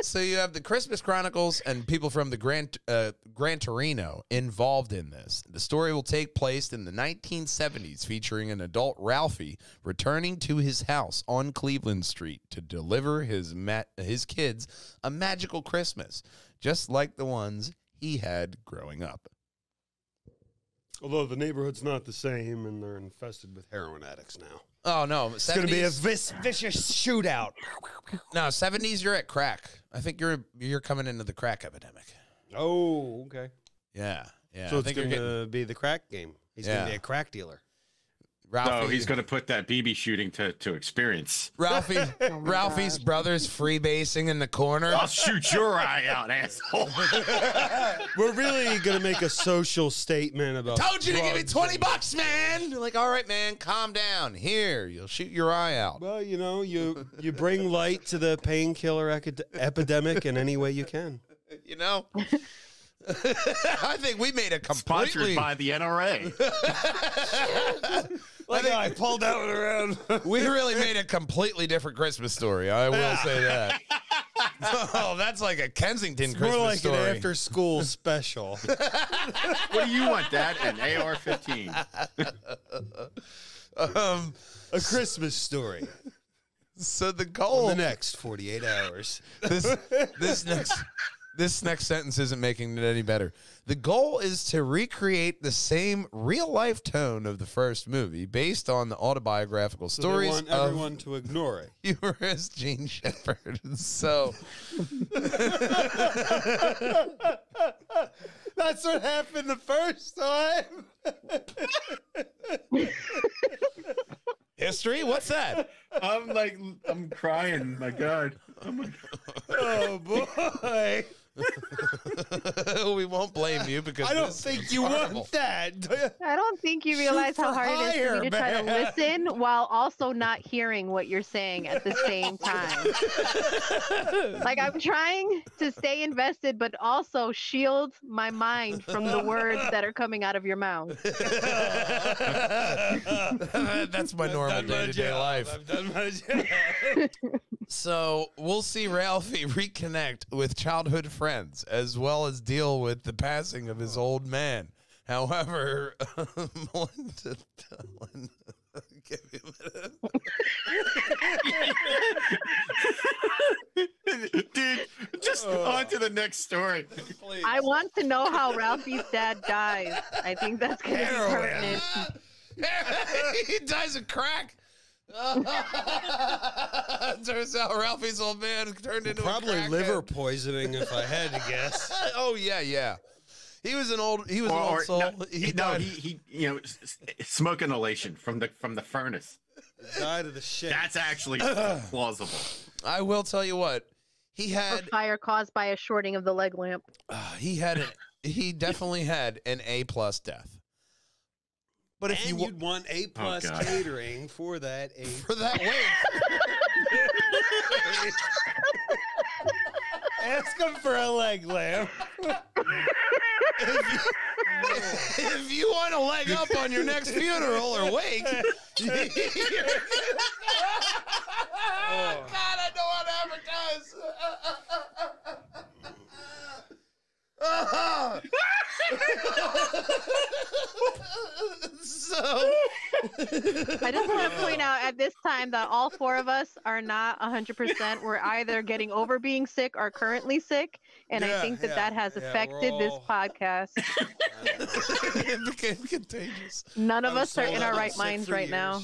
So you have the Christmas Chronicles and people from the Gran Turismo involved in this. The story will take place in the 1970s, featuring an adult Ralphie returning to his house on Cleveland Street to deliver his kids a magical Christmas, just like the ones he had growing up. Although the neighborhood's not the same, and they're infested with heroin addicts now. Oh, no. It's going to be a vicious shootout. No, 70s, you're at crack. I think you're coming into the crack epidemic. Oh, okay. Yeah. So it's going to be the crack game. He's going to be a crack dealer. Ralphie, So he's going to put that BB shooting to experience. Ralphie's brother's freebasing in the corner. I'll shoot your eye out, asshole. We're really going to make a social statement about Told you to give me drugs $20, man. You're like, all right, man, calm down. Here, you'll shoot your eye out. Well, you know, you bring light to the painkiller epidemic in any way you can. You know? I think we made a completely... Sponsored by the NRA. I pulled that one around. We really made a completely different Christmas story. I will say that. Oh, that's like a Kensington Christmas More like story. an after-school special. What do you want, Dad? An AR-15. A Christmas story. So the goal... In the next 48 hours. This next sentence isn't making it any better. The goal is to recreate the same real-life tone of the first movie based on the autobiographical stories they want everyone to ignore it. humorous Gene Shepherd. So... That's what happened the first time. History? What's that? I'm crying. My God. Oh, boy. We won't blame you because I don't this think is you horrible. want that. I don't think you realize how for hard it is for hire, me to try to man. listen while also not hearing what you're saying at the same time. Like I'm trying to stay invested, but also shield my mind from the words that are coming out of your mouth. That's my normal day-to-day life. I've done my job. So we'll see Ralphie reconnect with childhood friends as well as deal with the passing of his old man. However, Melinda, give me a minute. Dude, just on to the next story. Please. I want to know how Ralphie's dad dies. I think that's going to be pertinent. He dies of crack. Turns out Ralphie's old man turned into Probably a crackhead. liver poisoning, if I had to guess. Oh yeah. He was an old soul. No, he smoke inhalation from the furnace. Died of the shit. That's actually plausible. I will tell you what. He Or had fire caused by a shorting of the leg lamp. he definitely had an A+ death. But if And you you'd want A+ God. catering for that for that weight, ask him for a leg lamp. if you want to leg up on your next funeral or wake, God, I know what advertise. So I just want to point out at this time that all four of us are not 100%. We're either getting over being sick or currently sick. And I think that has affected this podcast. it became contagious. None of us are in our right minds right now.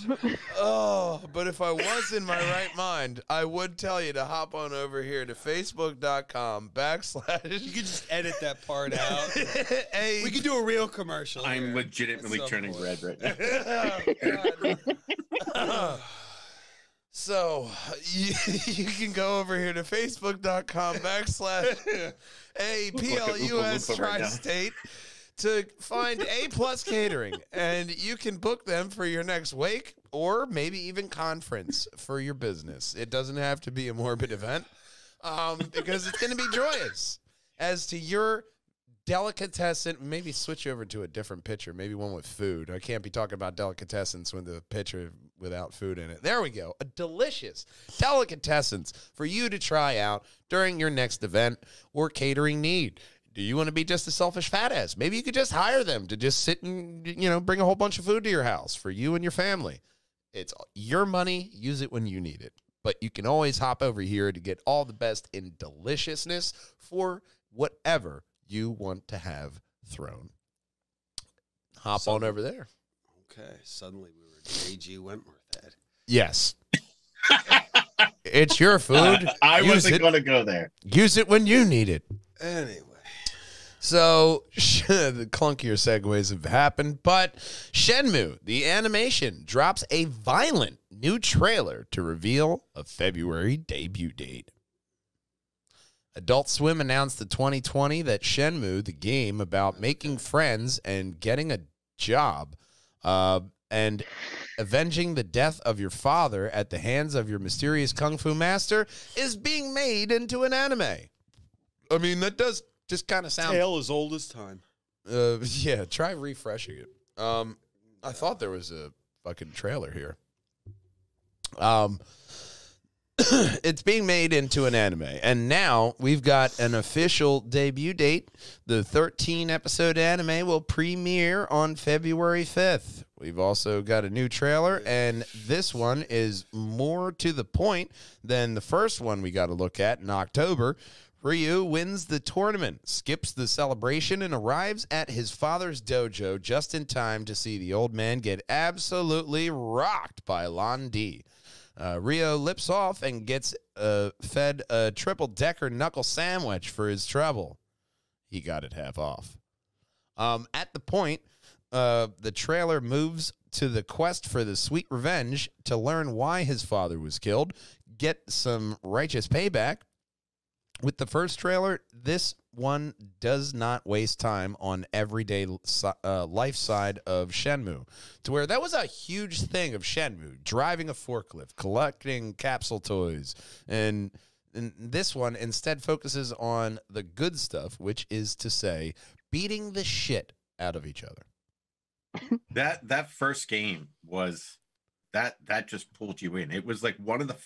Oh, but if I was in my right mind, I would tell you to hop on over here to facebook.com/ You could just edit that part out. a We could do a real commercial. I'm here. legitimately At some turning point. red right now. So you can go over here to facebook.com / APLUS right now. Tri-State to find A+ Catering, and you can book them for your next wake or maybe even conference for your business. It doesn't have to be a morbid event because it's going to be joyous. As to your delicatessen, maybe switch over to a different picture, maybe one with food. I can't be talking about delicatessens with the picture without food in it. There we go. A delicious delicatessens for you to try out during your next event or catering need. Do you want to be just a selfish fat ass? Maybe you could just hire them to just sit and, bring a whole bunch of food to your house for you and your family. It's your money. Use it when you need it. But you can always hop over here to get all the best in deliciousness for whatever you want to have thrown. Hop on over there. Okay. Suddenly we were J.G. Wentworth head. Yes. It's your food. I wasn't going to go there. Use it when you need it. Anyway. So, the clunkier segues have happened, but Shenmue, the animation, drops a violent new trailer to reveal a February debut date. Adult Swim announced the 2020 that Shenmue, the game about making friends and getting a job, and avenging the death of your father at the hands of your mysterious kung fu master, is being made into an anime. I mean, that does just kind of sound... Tale as old as time. Yeah, try refreshing it. I thought there was a fucking trailer here. It's being made into an anime, and now we've got an official debut date. The 13-episode anime will premiere on February 5th. We've also got a new trailer, and this one is more to the point than the first one we got to look at in October. Ryu wins the tournament, skips the celebration, and arrives at his father's dojo just in time to see the old man get absolutely rocked by Lan Di. Ryo lips off and gets fed a triple-decker knuckle sandwich for his trouble. He got it half off. At the point, the trailer moves to the quest for the sweet revenge to learn why his father was killed, get some righteous payback. With the first trailer, this one does not waste time on everyday life side of Shenmue, to where that was a huge thing of Shenmue, driving a forklift, collecting capsule toys, and this one instead focuses on the good stuff, which is to say, beating the shit out of each other. That first game was that just pulled you in. It was like one of the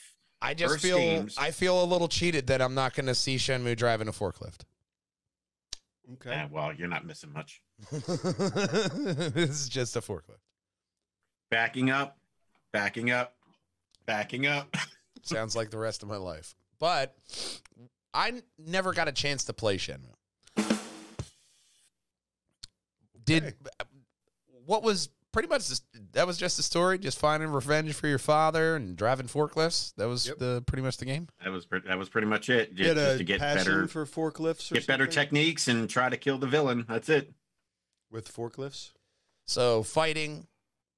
I feel a little cheated that I'm not going to see Shenmue driving a forklift. Okay. Yeah, well, you're not missing much. This is just a forklift. Backing up. Sounds like the rest of my life. But I never got a chance to play Shenmue. What was pretty much that was just the story, just finding revenge for your father and driving forklifts. That was pretty much the game. That was pretty much it. Just to get better for forklifts, get better techniques, and try to kill the villain. That's it. With forklifts. So fighting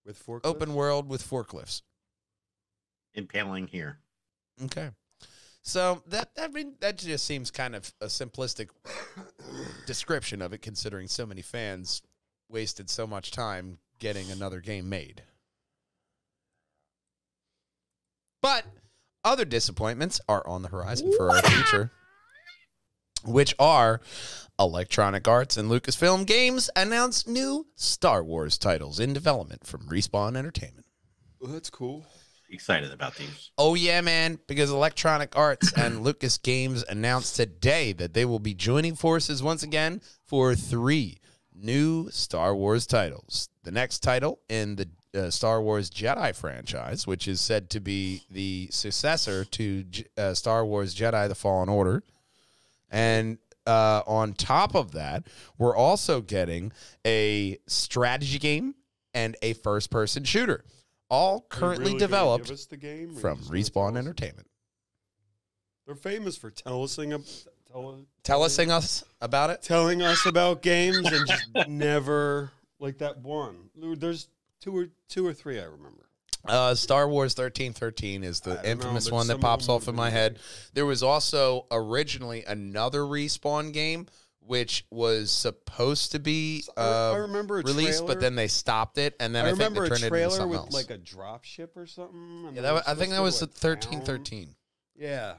with forklifts? Open world with forklifts. Impaling here. Okay. So that just seems kind of a simplistic description of it, considering so many fans wasted so much time getting another game made. But other disappointments are on the horizon for our future, which are Electronic Arts and Lucasfilm Games announce new Star Wars titles in development from Respawn Entertainment. Well, that's cool. Excited about these. Oh, yeah, man, because Electronic Arts and Lucas Games announced today that they will be joining forces once again for 3 new Star Wars titles. The next title in the Star Wars Jedi franchise, which is said to be the successor to Star Wars Jedi: The Fallen Order. And on top of that, we're also getting a strategy game and a first-person shooter, all currently developed from Respawn Entertainment. They're famous for telling us about it? Telling us about games and just never, like that one. There's two or three I remember. Star Wars 1313 is the infamous one that pops off in my head. There was also originally another Respawn game which was supposed to be I remember a released, trailer, but then they stopped it, and then I think remember they turned a it into trailer something with else. like a drop ship or something. And Yeah, I think that was like 1313. Yeah,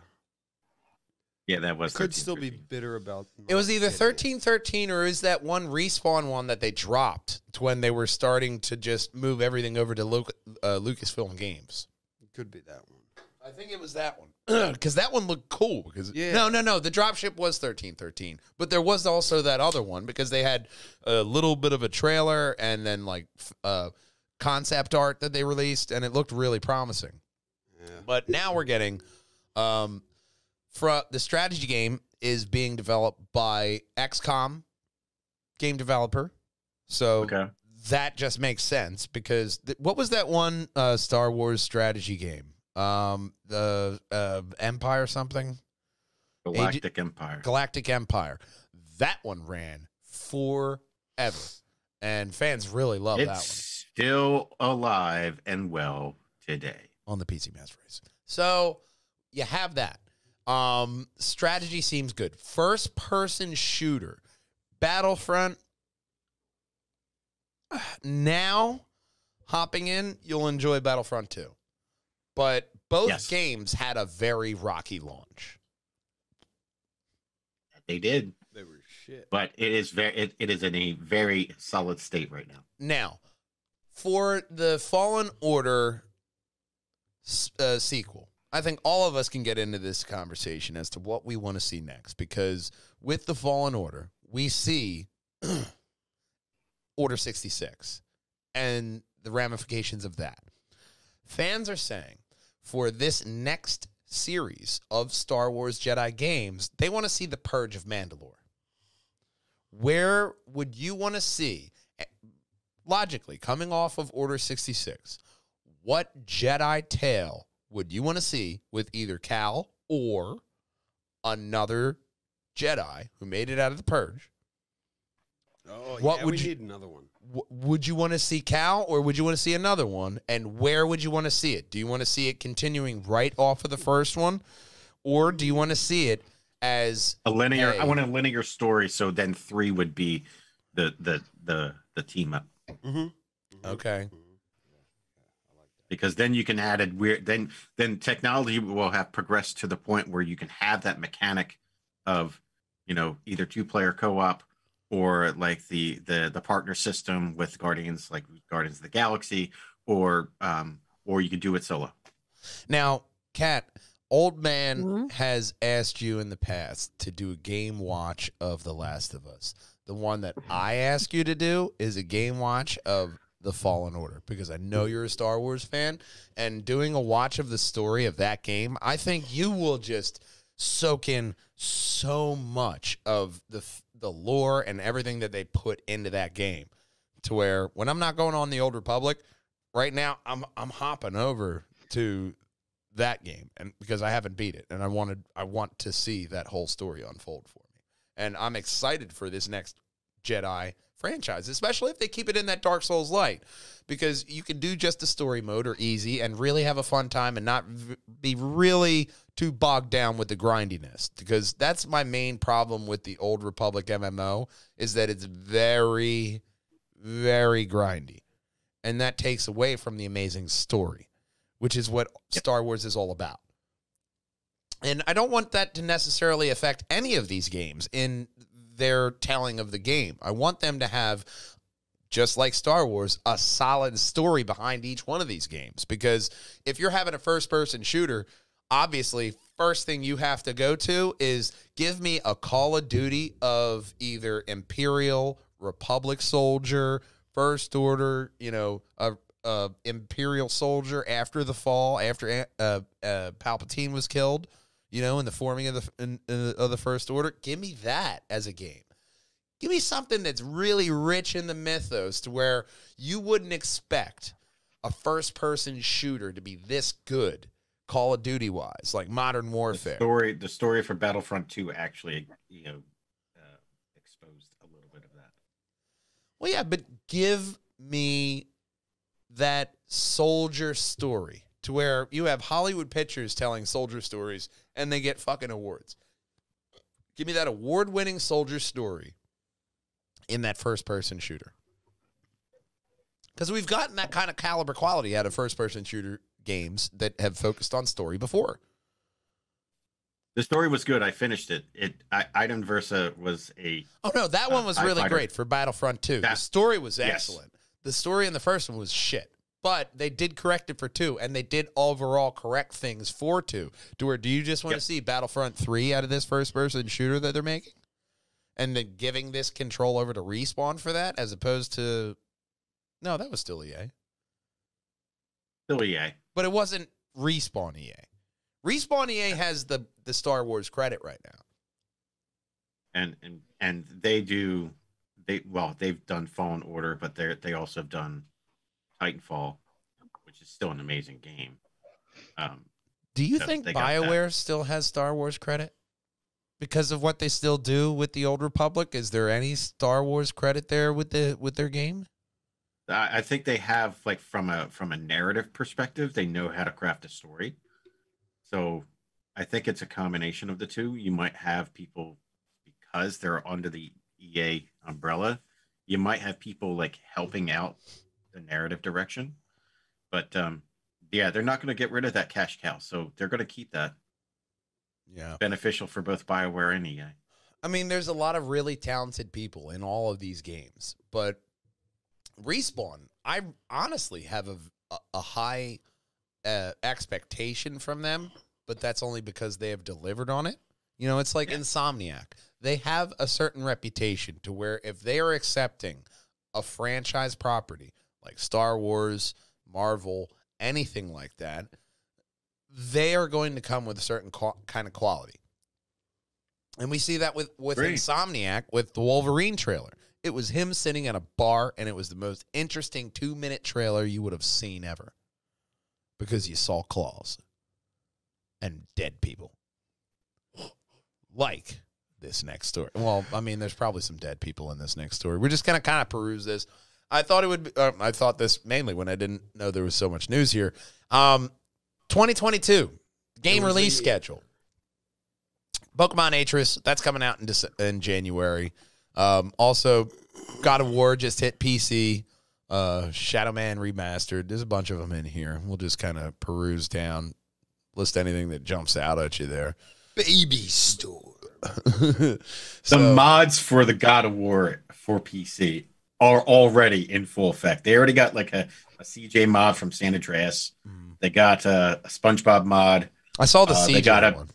Yeah, that was. could still be 13. bitter about. It was either getting it. 1313 or is that one Respawn one that they dropped when they were starting to just move everything over to Lucasfilm Games. Could be that one. I think it was that one because that one looked cool. Because no, the dropship was 1313, but there was also that other one because they had a little bit of a trailer and then like concept art that they released, and it looked really promising. Yeah. But now we're getting the strategy game is being developed by XCOM game developer, so that just makes sense because what was that one Star Wars strategy game? The Empire something? Galactic Empire. That one ran forever. And fans really love that one. It's still alive and well today. On the PC Master Race. So you have that. Strategy seems good. First person shooter. Battlefront. Now, hopping in, you'll enjoy Battlefront 2. But both games had a very rocky launch. They did. They were shit. But it is in a very solid state right now. Now, for the Fallen Order sequel, I think all of us can get into this conversation as to what we want to see next. Because with the Fallen Order, we see Order 66 and the ramifications of that. Fans are saying for this next series of Star Wars Jedi games, they want to see the Purge of Mandalore. Where would you want to see, logically, coming off of Order 66, what Jedi tale would you want to see with either Cal or another Jedi who made it out of the Purge? Oh, what would we you need another one. Would you want to see Cal or would you want to see another one? And where would you want to see it? Do you want to see it continuing right off of the first one? Or do you want to see it as a linear? I want a linear story, so then 3 would be the team up. Mm-hmm. Okay. Because then you can add it weird. Then technology will have progressed to the point where you can have that mechanic of, either 2-player co-op or like the partner system with Guardians, like Guardians of the Galaxy, or you could do it solo. Now, Kat, Old Man has asked you in the past to do a game watch of The Last of Us. The one that I ask you to do is a game watch of The Fallen Order, because I know you're a Star Wars fan, and doing a watch of the story of that game, I think you will just soak in so much of the lore and everything that they put into that game, to where when I'm not going on the Old Republic right now, I'm hopping over to that game, and because I haven't beat it, and I want to see that whole story unfold for me, and I'm excited for this next Jedi franchise, especially if they keep it in that Dark Souls light, because you can do just the story mode or easy and really have a fun time and not be really too bogged down with the grindiness, because that's my main problem with the Old Republic MMO, is that it's very, very grindy, and that takes away from the amazing story, which is what Star Wars is all about. And I don't want that to necessarily affect any of these games in their telling of the game. I want them to have, just like Star Wars, a solid story behind each one of these games. Because if you're having a first-person shooter, obviously, first thing you have to go to is give me a Call of Duty of either Imperial, Republic soldier, First Order, a Imperial soldier after the fall, after Palpatine was killed, in the forming of the First Order. Give me that as a game. Give me something that's really rich in the mythos, to where you wouldn't expect a first-person shooter to be this good, Call of Duty-wise, like Modern Warfare. The story for Battlefront 2 actually, exposed a little bit of that. Well, yeah, but give me that soldier story, to where you have Hollywood pictures telling soldier stories and they get fucking awards. Give me that award-winning soldier story in that first-person shooter. Because we've gotten that kind of caliber quality out of first-person shooter games that have focused on story before. The story was good. I finished it. Item Versa was a... Oh, no, that one was really fighter. great for Battlefront 2. The story was excellent. Yes. The story in the first one was shit. But they did correct it for 2, and they did overall correct things for 2. Do you just want to see Battlefront 3 out of this first-person shooter that they're making? And then giving this control over to Respawn for that, as opposed to... No, that was still EA. Still EA. But it wasn't Respawn EA. Respawn EA has the Star Wars credit right now. And they've done Fallen Order, but they also have done Titanfall, which is still an amazing game. Do you think BioWare still has Star Wars credit? Because of what they still do with the Old Republic? Is there any Star Wars credit there with their game? I think they have, like, from a narrative perspective, they know how to craft a story. So I think it's a combination of the two. You might have people, because they're under the EA umbrella, you might have people like helping out the narrative direction. But they're not going to get rid of that cash cow. So they're going to keep that. Yeah. Beneficial for both BioWare and EA. I mean, there's a lot of really talented people in all of these games, but Respawn, I honestly have a high expectation from them, but that's only because they have delivered on it. You know, it's like Insomniac. They have a certain reputation to where if they are accepting a franchise property like Star Wars, Marvel, anything like that, they are going to come with a certain kind of quality. And we see that with Insomniac with the Wolverine trailer. It was him sitting at a bar, and it was the most interesting 2-minute trailer you would have seen ever. Because you saw claws and dead people. Like this next story. Well, I mean, there's probably some dead people in this next story. We're just going to kind of peruse this. I thought it would be, I thought this mainly when I didn't know there was so much news here. 2022 game release schedule. Pokemon Atris, that's coming out in January. Also, God of War just hit PC. Shadow Man Remastered. There's a bunch of them in here. We'll just kind of peruse down, list anything that jumps out at you there. Baby store. The mods for the God of War for PC are already in full effect. They already got like a CJ mod from San Andreas. They got a SpongeBob mod. I saw the CJ one.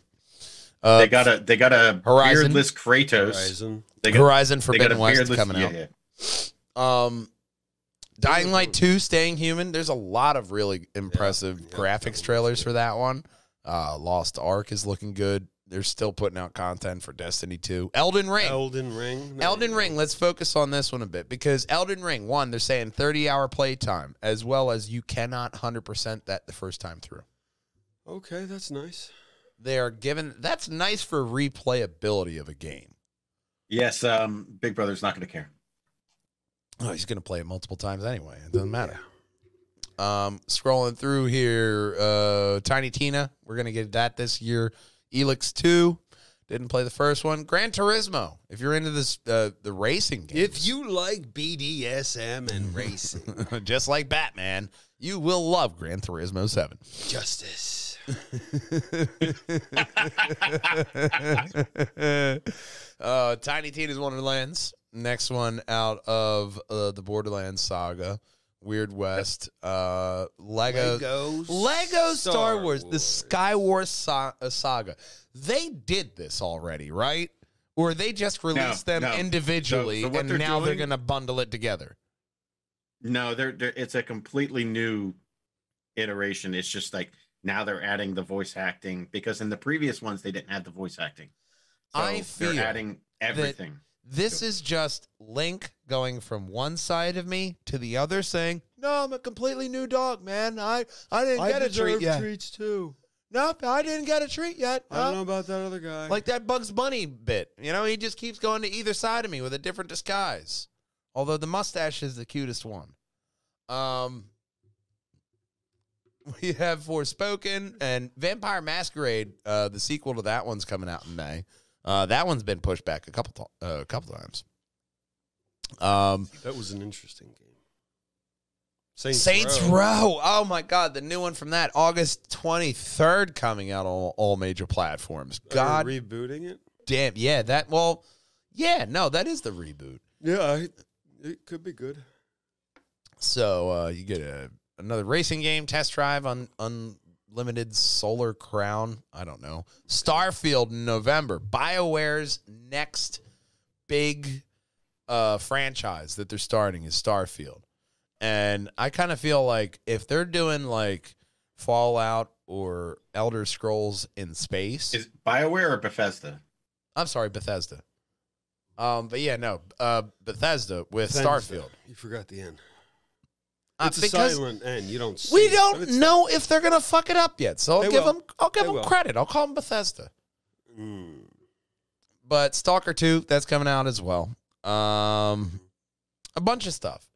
They got a Horizon. beardless Kratos. Horizon Forbidden West coming out. Yeah. Dying Light 2 staying human. There's a lot of really impressive graphics trailers for that one. Lost Ark is looking good. They're still putting out content for Destiny 2. Elden Ring. Let's focus on this one a bit because Elden Ring, one, they're saying 30-hour playtime, as well as you cannot 100% that the first time through. Okay, that's nice. They are given. That's nice for replayability of a game. Yes, Big Brother's not going to care. Oh, he's going to play it multiple times anyway. It doesn't matter. Scrolling through here, Tiny Tina. We're going to get that this year. Elix 2. Didn't play the first one. Gran Turismo. If you're into this, the racing games. If you like BDSM and racing. Just like Batman, you will love Gran Turismo 7. Justice. Tiny Tina's Wonderlands. Next one out of the Borderlands saga. Weird West, Lego Star Wars, the Skywars saga. They did this already, right? Or they just released them individually, and now they're going to bundle it together? No, it's a completely new iteration. It's just like now they're adding the voice acting because in the previous ones they didn't have the voice acting. So I feel they're adding everything. This is just Link going from one side of me to the other saying, no, I'm a completely new dog, man. I didn't get a treat yet. Treats too. Nope, I didn't get a treat yet. I don't know about that other guy. Like that Bugs Bunny bit. You know, he just keeps going to either side of me with a different disguise. Although the mustache is the cutest one. We have Forspoken and Vampire Masquerade. The sequel to that one's coming out in May. That one's been pushed back a couple times. That was an interesting game. Saints Row. Oh my God, the new one from that, August 23rd, coming out on all major platforms. God, rebooting it. Damn, yeah. That that is the reboot. Yeah, it could be good. So you get another racing game, test drive on Unlimited Solar Crown. I don't know. Starfield in November. BioWare's next big franchise that they're starting is Starfield. And I kind of feel like if they're doing like Fallout or Elder Scrolls in space. Is BioWare or Bethesda? I'm sorry, Bethesda. But yeah, no, Bethesda with Starfield. You forgot the end. It's a silent end. You don't see we don't know if they're gonna fuck it up yet. So I'll give them credit. I'll call them Bethesda. But Stalker 2, that's coming out as well. A bunch of stuff.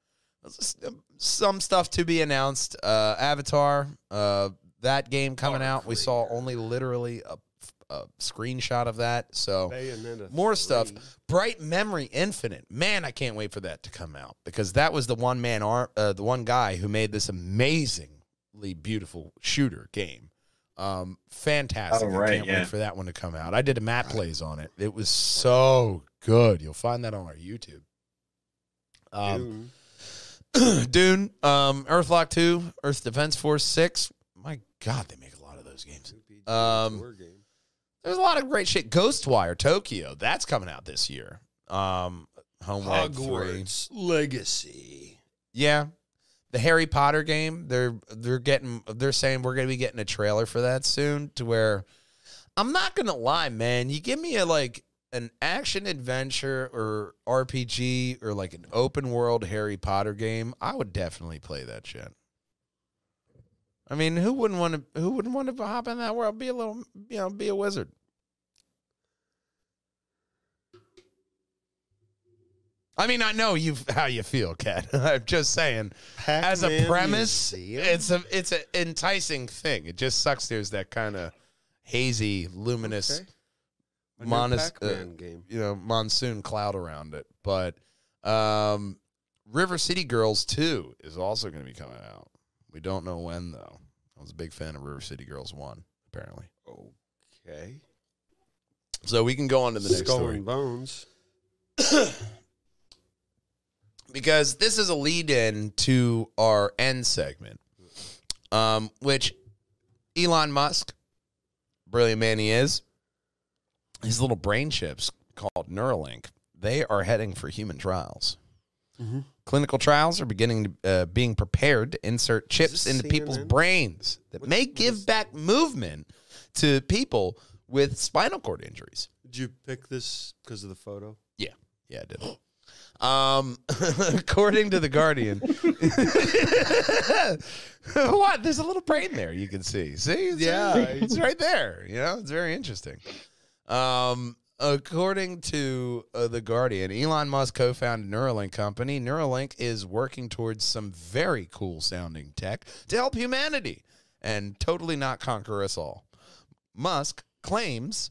Some stuff to be announced. Avatar, that game coming out. We saw only literally a screenshot of that. So more stuff. Bright Memory Infinite. Man, I can't wait for that to come out because that was the one guy who made this amazingly beautiful shooter game. Fantastic. I can't wait for that one to come out. I did a map plays on it. It was so good. You'll find that on our YouTube. Dune, Earthlock 2, Earth Defense Force 6. My God, they make a lot of those games. There's a lot of great shit. Ghostwire Tokyo, that's coming out this year. Homeworld Hogwarts 3. Legacy. Yeah. The Harry Potter game, they're saying we're gonna be getting a trailer for that soon, to where I'm not gonna lie, man. You give me an action adventure or RPG or like an open world Harry Potter game, I would definitely play that shit. I mean, who wouldn't want to hop in that world, be a wizard? I mean, I know how you feel, Kat. I'm just saying, as a premise, it's an enticing thing. It just sucks there's that kind of hazy, luminous game. Monsoon cloud around it. But River City Girls 2 is also going to be coming out. We don't know when, though. I was a big fan of River City Girls 1, apparently. Okay. So we can go on to the next Skull story. and Bones. Because this is a lead-in to our end segment, which Elon Musk, brilliant man he is, his little brain chips called Neuralink, they are heading for human trials. Mm-hmm. Clinical trials are being prepared to insert chips into people's brains that may give back movement to people with spinal cord injuries. Did you pick this because of the photo? Yeah, I did. According to The Guardian. What? There's a little brain there you can see. See? It's right there. It's very interesting. According to The Guardian, Elon Musk co-founded Neuralink company. Neuralink is working towards some very cool sounding tech to help humanity and totally not conquer us all. Musk claims,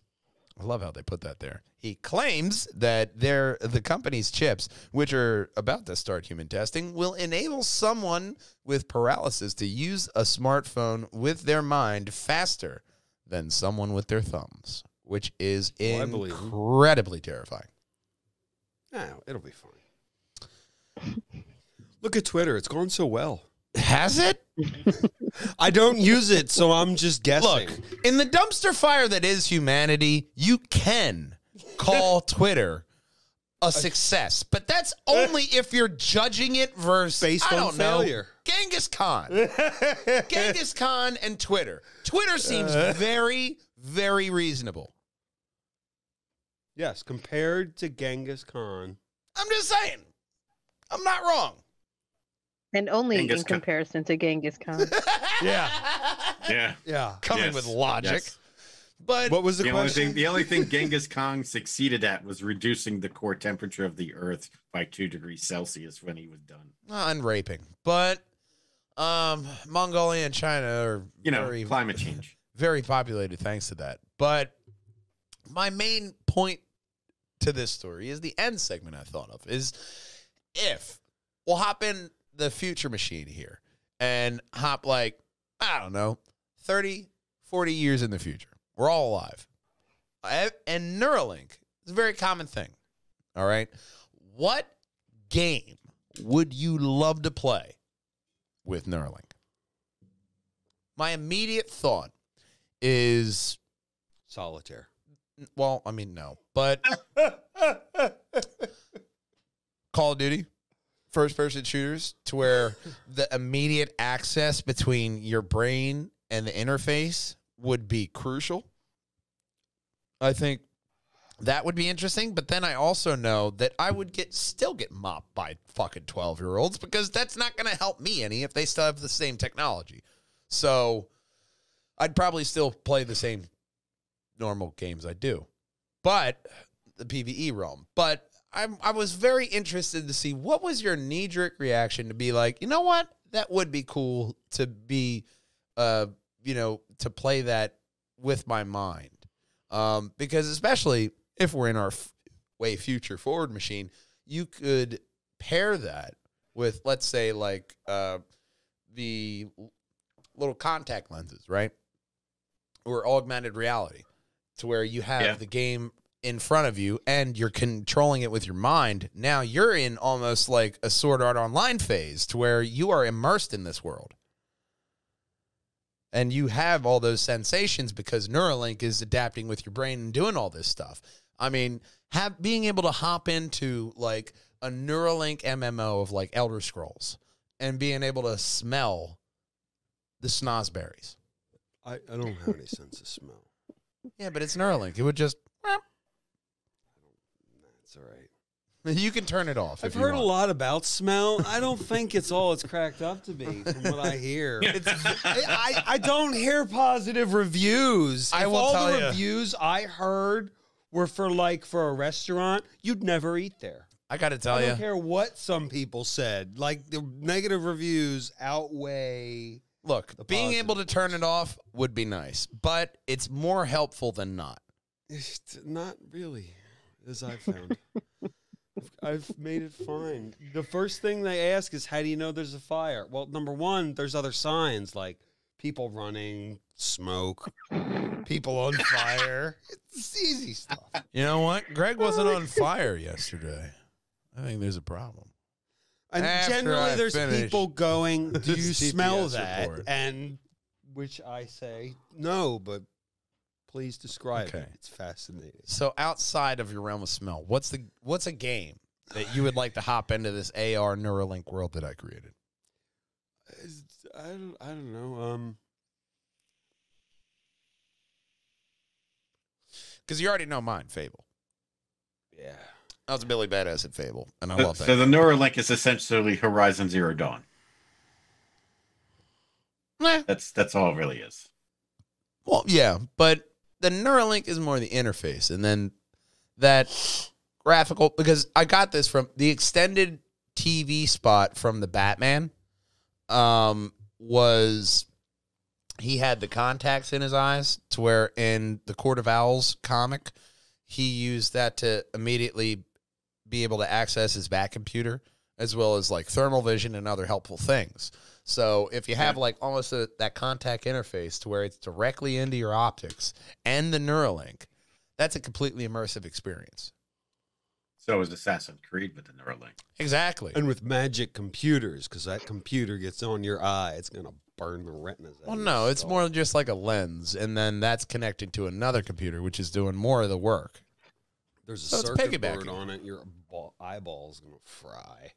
I love how they put that there. He claims that the company's chips, which are about to start human testing, will enable someone with paralysis to use a smartphone with their mind faster than someone with their thumbs, which is incredibly terrifying. No, it'll be fine. Look at Twitter. It's going so well. Has it? I don't use it, so I'm just guessing. Look, in the dumpster fire that is humanity, you can call Twitter a success, but that's only if you're judging it based on failure. Genghis Khan. Genghis Khan and Twitter. Twitter seems very, very reasonable. Yes, compared to Genghis Khan. I'm just saying. I'm not wrong. And only in comparison to Genghis Khan. Yeah. Coming with logic. Yes. But what was the question? The only thing Genghis Khan succeeded at was reducing the core temperature of the Earth by 2 degrees Celsius when he was done. And raping. But Mongolia and China are climate change. Very populated thanks to that. But my main point to this story is the end segment I thought of is if we'll hop in the future machine here and hop like, I don't know, 30, 40 years in the future. We're all alive. And Neuralink is a very common thing. All right. What game would you love to play with Neuralink? My immediate thought is solitaire. Well, I mean, no, but Call of Duty, first-person shooters, to where the immediate access between your brain and the interface would be crucial. I think that would be interesting, but then I also know that I would still get mopped by fucking 12-year-olds because that's not going to help me any if they still have the same technology. So I'd probably still play the same normal games I do, but the PvE realm. But I was very interested to see what was your knee-jerk reaction to be like, you know what, that would be cool to be, to play that with my mind. Because especially if we're in our way future forward machine, you could pair that with, let's say, like the little contact lenses, right? Or augmented reality, to where you have the game in front of you and you're controlling it with your mind. Now you're in almost like a Sword Art Online phase to where you are immersed in this world. And you have all those sensations because Neuralink is adapting with your brain and doing all this stuff. I mean, being able to hop into like a Neuralink MMO of like Elder Scrolls and being able to smell the snozberries. I don't have any sense of smell. Yeah, but it's Neuralink. It would just... That's all right. You can turn it off. I've heard a lot about smell. I don't think it's all it's cracked up to be from what I hear. I don't hear positive reviews. I if will all tell the you. reviews I heard were for a restaurant, you'd never eat there. I got to tell you. I don't care what some people said. Like, the negative reviews outweigh... Look, being able to turn it off would be nice, but it's more helpful than not. It's not really, as I've found. I've made it fine. The first thing they ask is, how do you know there's a fire? Well, number one, there's other signs like people running, smoke, people on fire. It's easy stuff. You know what? Greg wasn't on fire yesterday. I think there's a problem. And After generally, I there's finish people going, do you this smell TPS that? report. And which I say, no, but please describe Okay. it. It's fascinating. So outside of your realm of smell, what's a game that you would like to hop into this AR Neuralink world that I created? I don't know. Because you already know mine, Fable. Yeah. I was a Billy Badass at Fable, and I love that. So the Neuralink is essentially Horizon Zero Dawn. That's all it really is. Well, yeah, but the Neuralink is more the interface, and then that graphical, because I got this from the extended TV spot from the Batman, was he had the contacts in his eyes to where in the Court of Owls comic, he used that to immediately be able to access his back computer as well as like thermal vision and other helpful things. So if you have like almost that contact interface to where it's directly into your optics and the Neuralink, that's a completely immersive experience. So is Assassin's Creed with the Neuralink. Exactly. And with magic computers, because that computer gets on your eye, it's going to burn the retinas out. Well, no, it's more just like a lens, and then that's connected to another computer, which is doing more of the work. There's a So it's circuit piggybacking. board on it. Your eyeball's going to fry.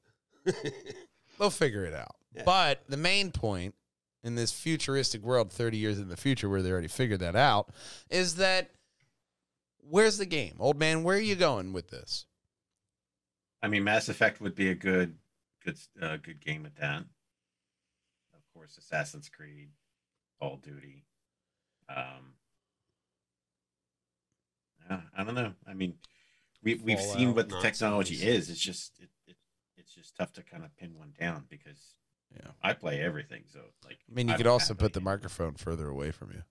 They'll figure it out. Yeah. But the main point in this futuristic world, 30 years in the future, where they already figured that out, is that where's the game? Old man, where are you going with this? I mean, Mass Effect would be a good game at that. Of course, Assassin's Creed, Call of Duty. I don't know. I mean, we've seen what the technology is. It's just it's just tough to kind of pin one down because I play everything. So like, I mean, you could also put the microphone further away from you.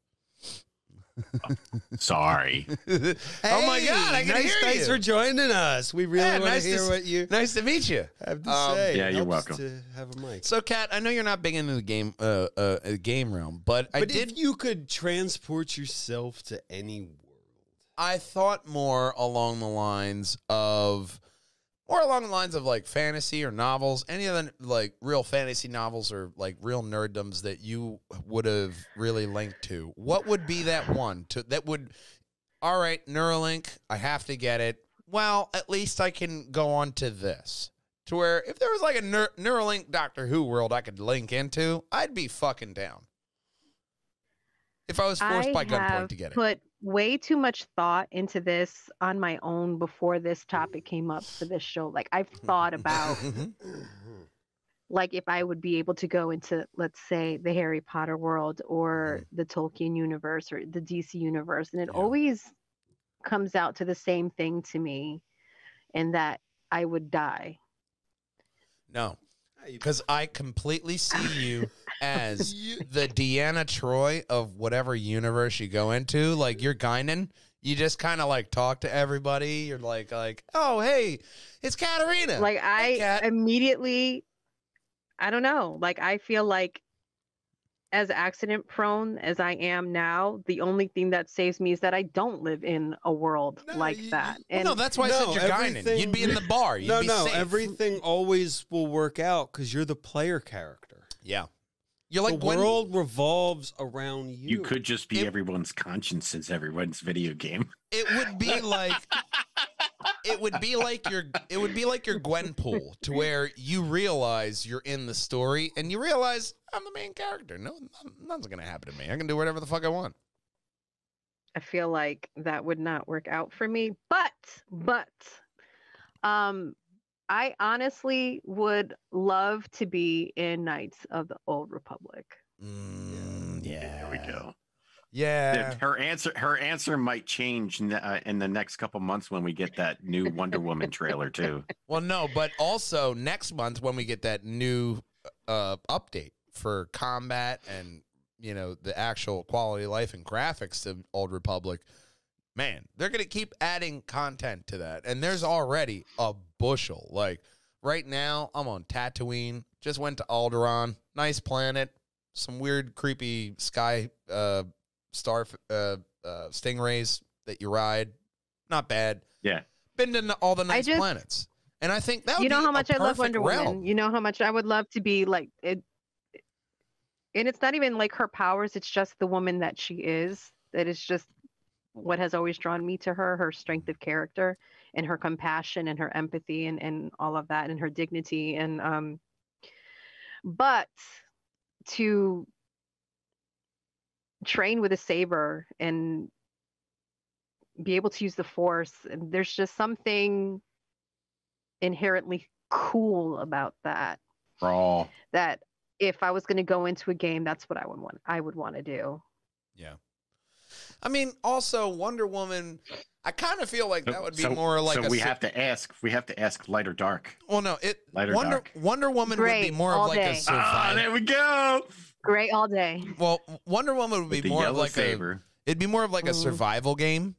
Sorry. Hey, oh my God! I can hear you. Thanks for joining us. We really want to hear what you nice to meet you. have to say. Yeah, you're Helps welcome. to have a mic. So, Kat, I know you're not big into the game realm, but I did. If you could transport yourself to any world, I thought more along the lines of like fantasy or novels, any other like real fantasy novels or like real nerddoms that you would have really linked to. What would be that one that would? All right, Neuralink, I have to get it. Well, at least I can go on to this. To where if there was like a Neuralink Doctor Who world I could link into, I'd be fucking down. If I was forced by gunpoint to get it. Put way too much thought into this on my own before this topic came up for this show. Like I've thought about like if I would be able to go into, let's say, the Harry Potter world or the Tolkien universe or the DC universe. And it always comes out to the same thing to me, and that I would die. No, because I completely see you as the Deanna Troi of whatever universe you go into. Like you're Guinan. You just kind of like talk to everybody. You're like, oh, hey, it's Katarina. Like I immediately, I don't know. Like I feel like as accident prone as I am now, the only thing that saves me is that I don't live in a world like that. And no, that's why I said you're Guinan. You'd be in the bar. You'd be safe. Everything always will work out because you're the player character. Yeah. You're like the world revolves around you. You could just be everyone's conscience since everyone's video game. It would be like it would be like your Gwenpool, to where you realize you're in the story and you realize I'm the main character. No, nothing's gonna happen to me. I can do whatever the fuck I want. I feel like that would not work out for me. But I honestly would love to be in Knights of the Old Republic. There we go. Yeah. Her answer might change in the next couple months when we get that new Wonder Woman trailer too. Well, no, but also next month when we get that new update for combat and the actual quality of life and graphics to Old Republic. Man, they're going to keep adding content to that. And there's already a bushel. Like, right now, I'm on Tatooine. Just went to Alderaan. Nice planet. Some weird, creepy sky star stingrays that you ride. Not bad. Yeah. Been to all the nice planets. And I think that would be how much I love Wonder realm. Woman. You know how much I would love to be like it. And it's not even like her powers. It's just the woman that she is. That is just what has always drawn me to her strength of character and her compassion and her empathy and all of that and her dignity. And but to train with a saber and be able to use the Force, and there's just something inherently cool about that. That if I was going to go into a game, that's what I would want to do. Yeah. I mean, also Wonder Woman, I kind of feel like that would be more like we have to ask light or dark. Well, no, dark. Wonder Woman would be more of like a survival. There we go. Great all day. Well, Wonder Woman would be more of like it'd be more of like a survival game,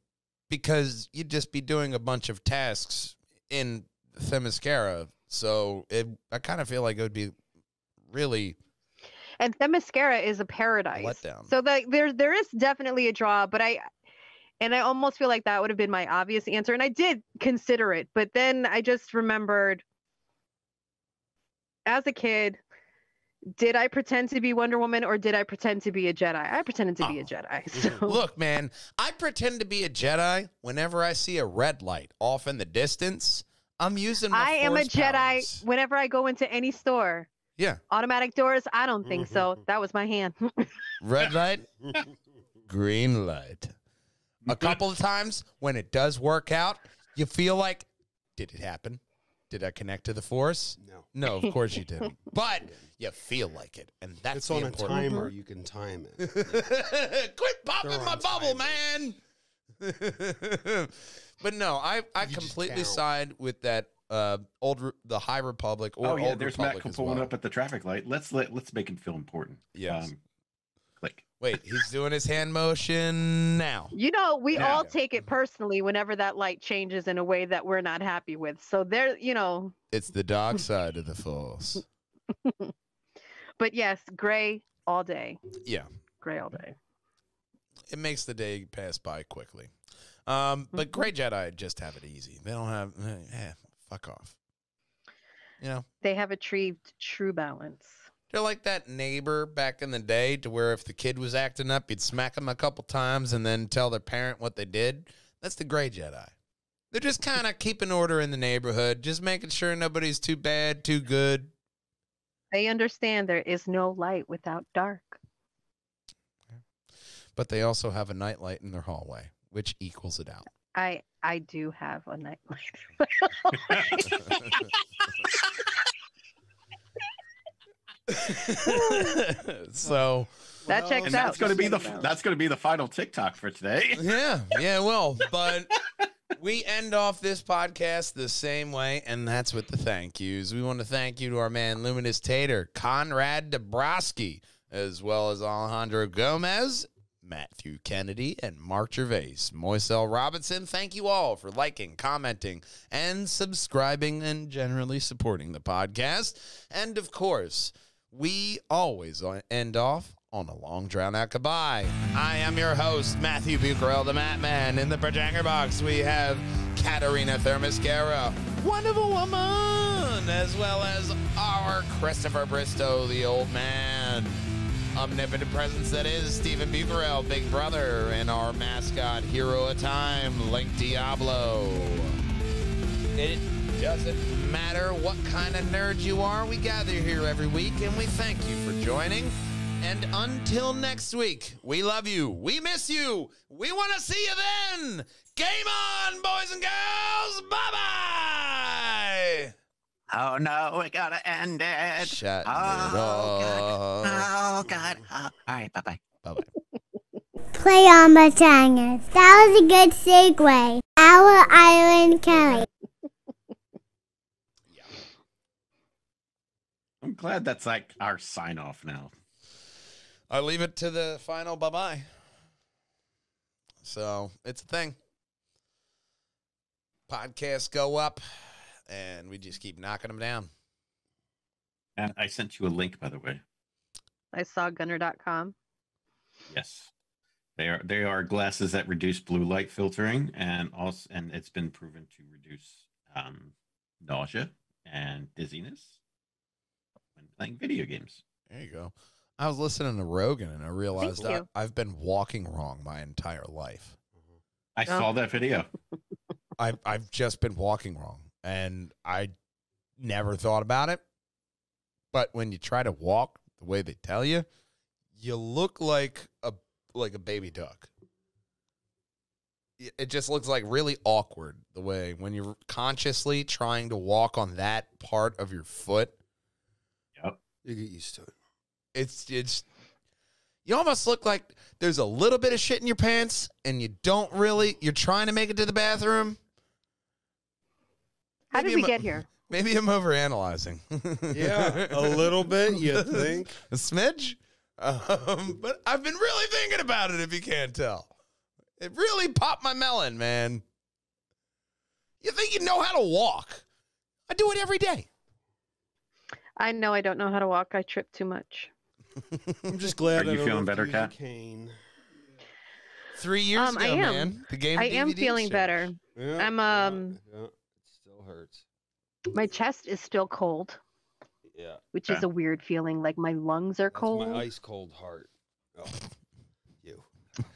because you'd just be doing a bunch of tasks in Themyscira. So I kind of feel like it would be really. And Themyscira is a paradise. Letdown. So there is definitely a draw, but I almost feel like that would have been my obvious answer. And I did consider it, but then I just remembered as a kid, did I pretend to be Wonder Woman or did I pretend to be a Jedi? I pretended to be a Jedi. So. Look, man, I pretend to be a Jedi whenever I see a red light off in the distance. I'm using my am a Jedi powers. Whenever I go into any store. Yeah. Automatic doors? I don't think so. That was my hand. Red light, green light. A couple of times when it does work out, you feel like, did it happen? Did I connect to the Force? No, of course you didn't. But you feel like it, and that's it's on important. a timer. You can time it. Quit popping my bubble, man. But no, I completely side with that. The High Republic or Old there's Republic Matt pulling up at the traffic light. Let's make him feel important. Yes. Click. Wait, he's doing his hand motion now. You know, we Yeah. all take it personally whenever that light changes in a way that we're not happy with. So there, you know. It's the dark side of the Force. But yes, gray all day. Yeah. Gray all day. It makes the day pass by quickly. But Gray Jedi just have it easy. They don't have, fuck off. You know? They have achieved true balance. They're like that neighbor back in the day to where if the kid was acting up, you'd smack them a couple times and then tell their parent what they did. That's the Gray Jedi. They're just kind of keeping order in the neighborhood, just making sure nobody's too bad, too good. They understand there is no light without dark. But they also have a nightlight in their hallway, which equals it out. I do have a nightlight. So that checks And out. that's going to be the final TikTok for today. yeah, well, but we end off this podcast the same way, and that's with the thank yous. We want to thank you to our man Luminous Tater, Conrad Dabrowski, as well as Alejandro Gomez, Matthew Kennedy, and Mark Gervais. Moiselle Robinson, thank you all for liking, commenting, and subscribing, and generally supporting the podcast. And, of course, we always end off on a long, drawn-out goodbye. I am your host, Matthew Bucarell, the Mat Man. In the Perjanger box, we have Katarina Thermoscara, Wonderful Woman, as well as our Christopher Bristow, the old man. Omnipotent presence that is Stephen Bucarell, Big Brother, and our mascot, Hero of Time, Link Diablo. It doesn't matter what kind of nerd you are, we gather here every week, and we thank you for joining. And until next week, we love you, we miss you, we want to see you then. Game on, boys and girls. Bye-bye. Oh no, we gotta end it. Shut it God. off. Oh God. All right, bye-bye. Bye-bye. Play on Perjangers. That was a good segue. Our Island Kelly. I'm glad that's like our sign off now. I'll leave it to the final bye-bye. So, it's a thing. Podcasts go up, and we just keep knocking them down. And I sent you a link, by the way. I saw gunner.com. Yes. They are glasses that reduce blue light filtering, and it's been proven to reduce nausea and dizziness when playing video games. There you go. I was listening to Rogan, and I realized that I've been walking wrong my entire life. I saw that video. I've just been walking wrong, and I never thought about it. But when you try to walk the way they tell you, you look like a baby duck. It just looks like really awkward the way when you're consciously trying to walk on that part of your foot. Yep. You get used to it. It's you almost look like there's a little bit of shit in your pants and you're trying to make it to the bathroom. How did we get here? Maybe I'm overanalyzing. Yeah, a little bit, you think? A smidge? But I've been really thinking about it, if you can't tell. It really popped my melon, man. You think you know how to walk? I do it every day. I know I don't know how to walk. I trip too much. I'm just glad Are you I don't feeling have better, to use a Kat? cane. 3 years ago, I am. man. The game I am DVDs feeling changed. better. Yeah, I'm yeah, it still hurts. my chest is still cold, Yeah. which is a weird feeling. Like my lungs are That's cold. my ice cold heart. Oh, you.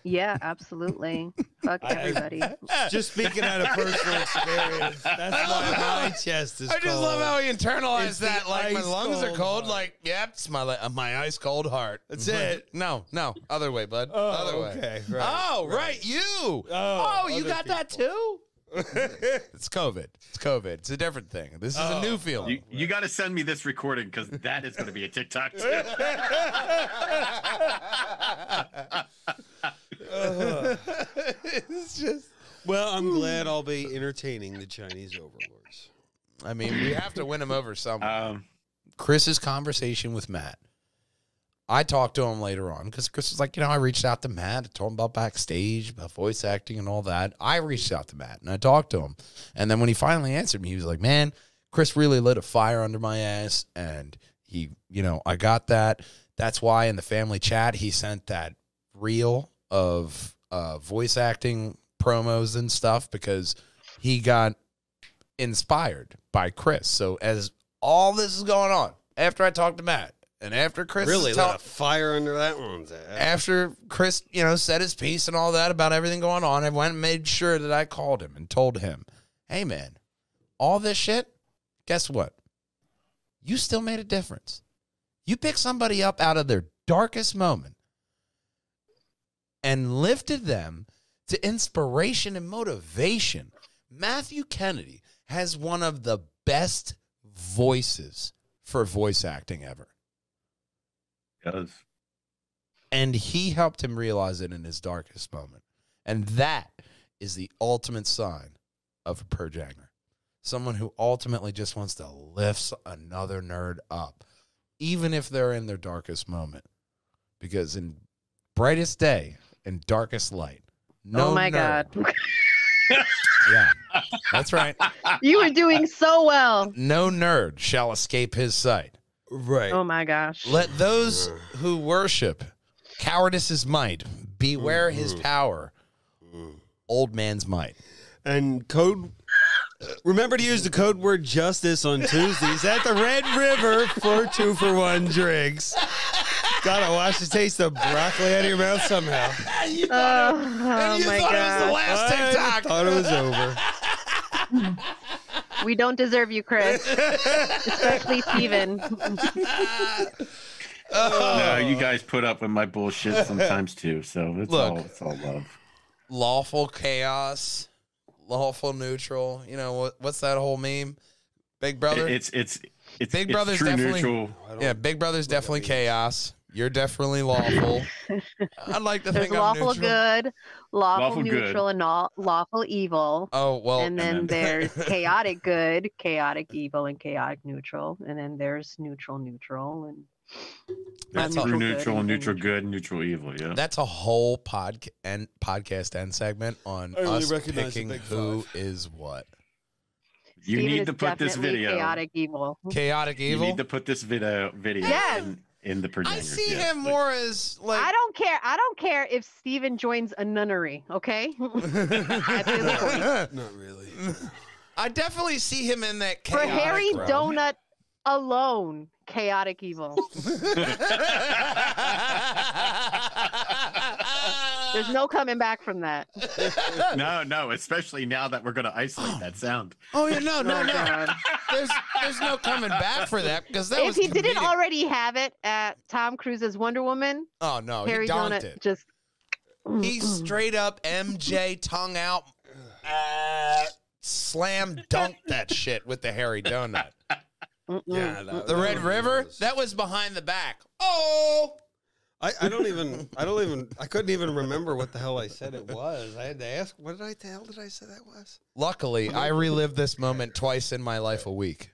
Yeah, absolutely. Fuck everybody. Just speaking out of personal experience, that's why my chest is I just cold. love how he internalized It's the that. Like, my ice lungs are cold cold. heart. Like, yep, it's my ice cold heart. That's it. No, other way, bud. Oh, other way. okay. Right, Oh, right, you. Oh, you other got that people. too? It's COVID. It's COVID. It's a different thing. This is a new feeling. You got to send me this recording because that is going to be a TikTok too. It's just. Well, I'm glad I'll be entertaining the Chinese overlords. I mean, we have to win him over somehow. Chris's conversation with Matt. I talked to him later on because Chris was like, I reached out to Matt. I told him about backstage, about voice acting and all that. I reached out to Matt and I talked to him. And then when he finally answered me, he was like, man, Chris really lit a fire under my ass. And he, I got that. That's why in the family chat, he sent that reel of voice acting promos and stuff because he got inspired by Chris. So as all this is going on, after I talked to Matt, and after Chris really lit a fire under that one's ass. After Chris, said his piece and all that about everything going on, I went and made sure that I called him and told him, hey, man, all this shit, guess what? You still made a difference. You picked somebody up out of their darkest moment and lifted them to inspiration and motivation. Matthew Kennedy has one of the best voices for voice acting ever. Does. And he helped him realize it in his darkest moment. And that is the ultimate sign of a Perjanger. Someone who ultimately just wants to lift another nerd up, even if they're in their darkest moment. Because in brightest day and darkest light, no oh my nerd, God. Yeah, that's right. You were doing so well. No nerd shall escape his sight. Right. Oh my gosh. Let those who worship cowardice's might beware his power. Old man's might. And remember to use the code word justice on Tuesdays at the Red River for 2-for-1 drinks. Gotta wash the taste of broccoli out of your mouth somehow. You thought it was the last TikTok. I thought it was over. We don't deserve you, Chris. Especially Steven. No, you guys put up with my bullshit sometimes too, so it's all love. Lawful chaos, lawful neutral. What's that whole meme? Big Brother. It's Big Brother's true definitely neutral. Yeah, Big Brother's definitely chaos. You're definitely lawful. I'd like to There's think I'm lawful neutral. good, lawful Lawful neutral, and lawful evil. Oh well, And then there's chaotic good, chaotic evil, and chaotic neutral. And then there's neutral, and That's true neutral and neutral good and neutral evil. Yeah, that's a whole podcast end segment on us picking who is what. You Steven need to put this video. Chaotic evil. Chaotic evil. You need to put this video Yes. in the Perjangers. I see him more as like. I don't care if Steven joins a nunnery. Okay. That's his choice. Not really. I definitely see him in that For chaotic Harry realm. Donut alone, chaotic evil. There's no coming back from that. No, especially now that we're going to isolate that sound. Oh yeah, no. God. There's no coming back for that because that was If he didn't comedic. already have it at Tom Cruise's Wonder Woman, Oh no, Harry he donked Donut it. just. He straight up MJ tongue out, slam dunked that shit with the Harry Donut. Yeah, The Red River, that was behind the back. Oh, I couldn't even remember what the hell I said it was. I had to ask, what the hell did I say that was? luckily, I relived this moment twice in my life a week.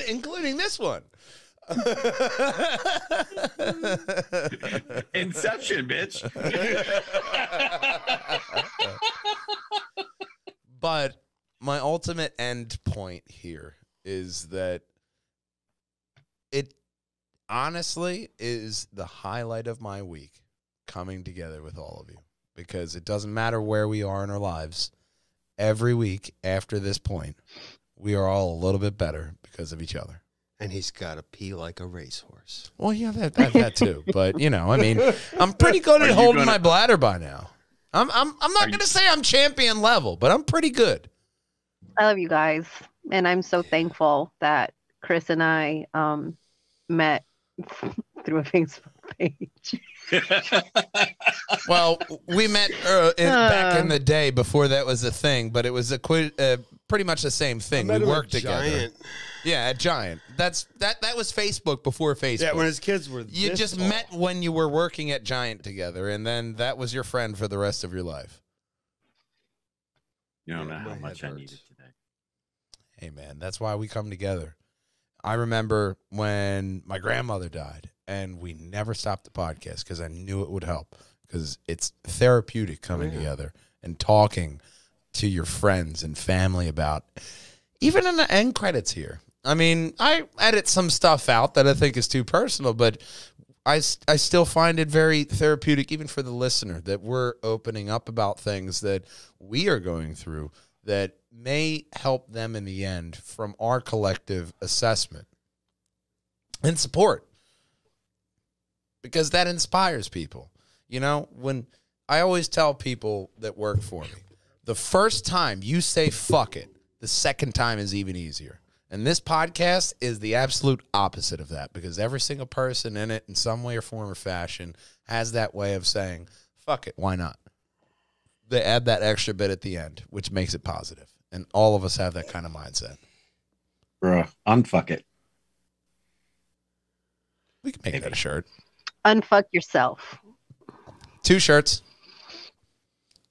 Including this one. Inception, bitch. But my ultimate end point here is that it honestly is the highlight of my week coming together with all of you, because it doesn't matter where we are in our lives. Every week after this point, we are all a little bit better because of each other. And he's got to pee like a racehorse. Well, yeah, that too. But I mean, I'm pretty good at holding my bladder by now. I'm not going to say I'm champion level, but I'm pretty good. I love you guys, and I'm so thankful that Chris and I met through a Facebook page. Well, we met back in the day before that was a thing, but it was pretty much the same thing. We worked together. Giant. Yeah, at Giant. That was Facebook before Facebook. Yeah, when his kids were You this just tall. met when you were working at Giant together, and then that was your friend for the rest of your life. You don't know My how head much I hurts. needed today. Hey, man, that's why we come together. I remember when my grandmother died, and we never stopped the podcast because I knew it would help, because it's therapeutic coming together and talking to your friends and family about, even in the end credits here. I mean, I edit some stuff out that I think is too personal, but I still find it very therapeutic, even for the listener, that we're opening up about things that we are going through that may help them in the end from our collective assessment and support, because that inspires people. You know, when I always tell people that work for me, the first time you say fuck it, the second time is even easier. And this podcast is the absolute opposite of that, because every single person in it in some way or form or fashion has that way of saying, fuck it, why not? They add that extra bit at the end, which makes it positive. And all of us have that kind of mindset. Bruh, unfuck it. We can make that a shirt. Unfuck yourself. 2 shirts.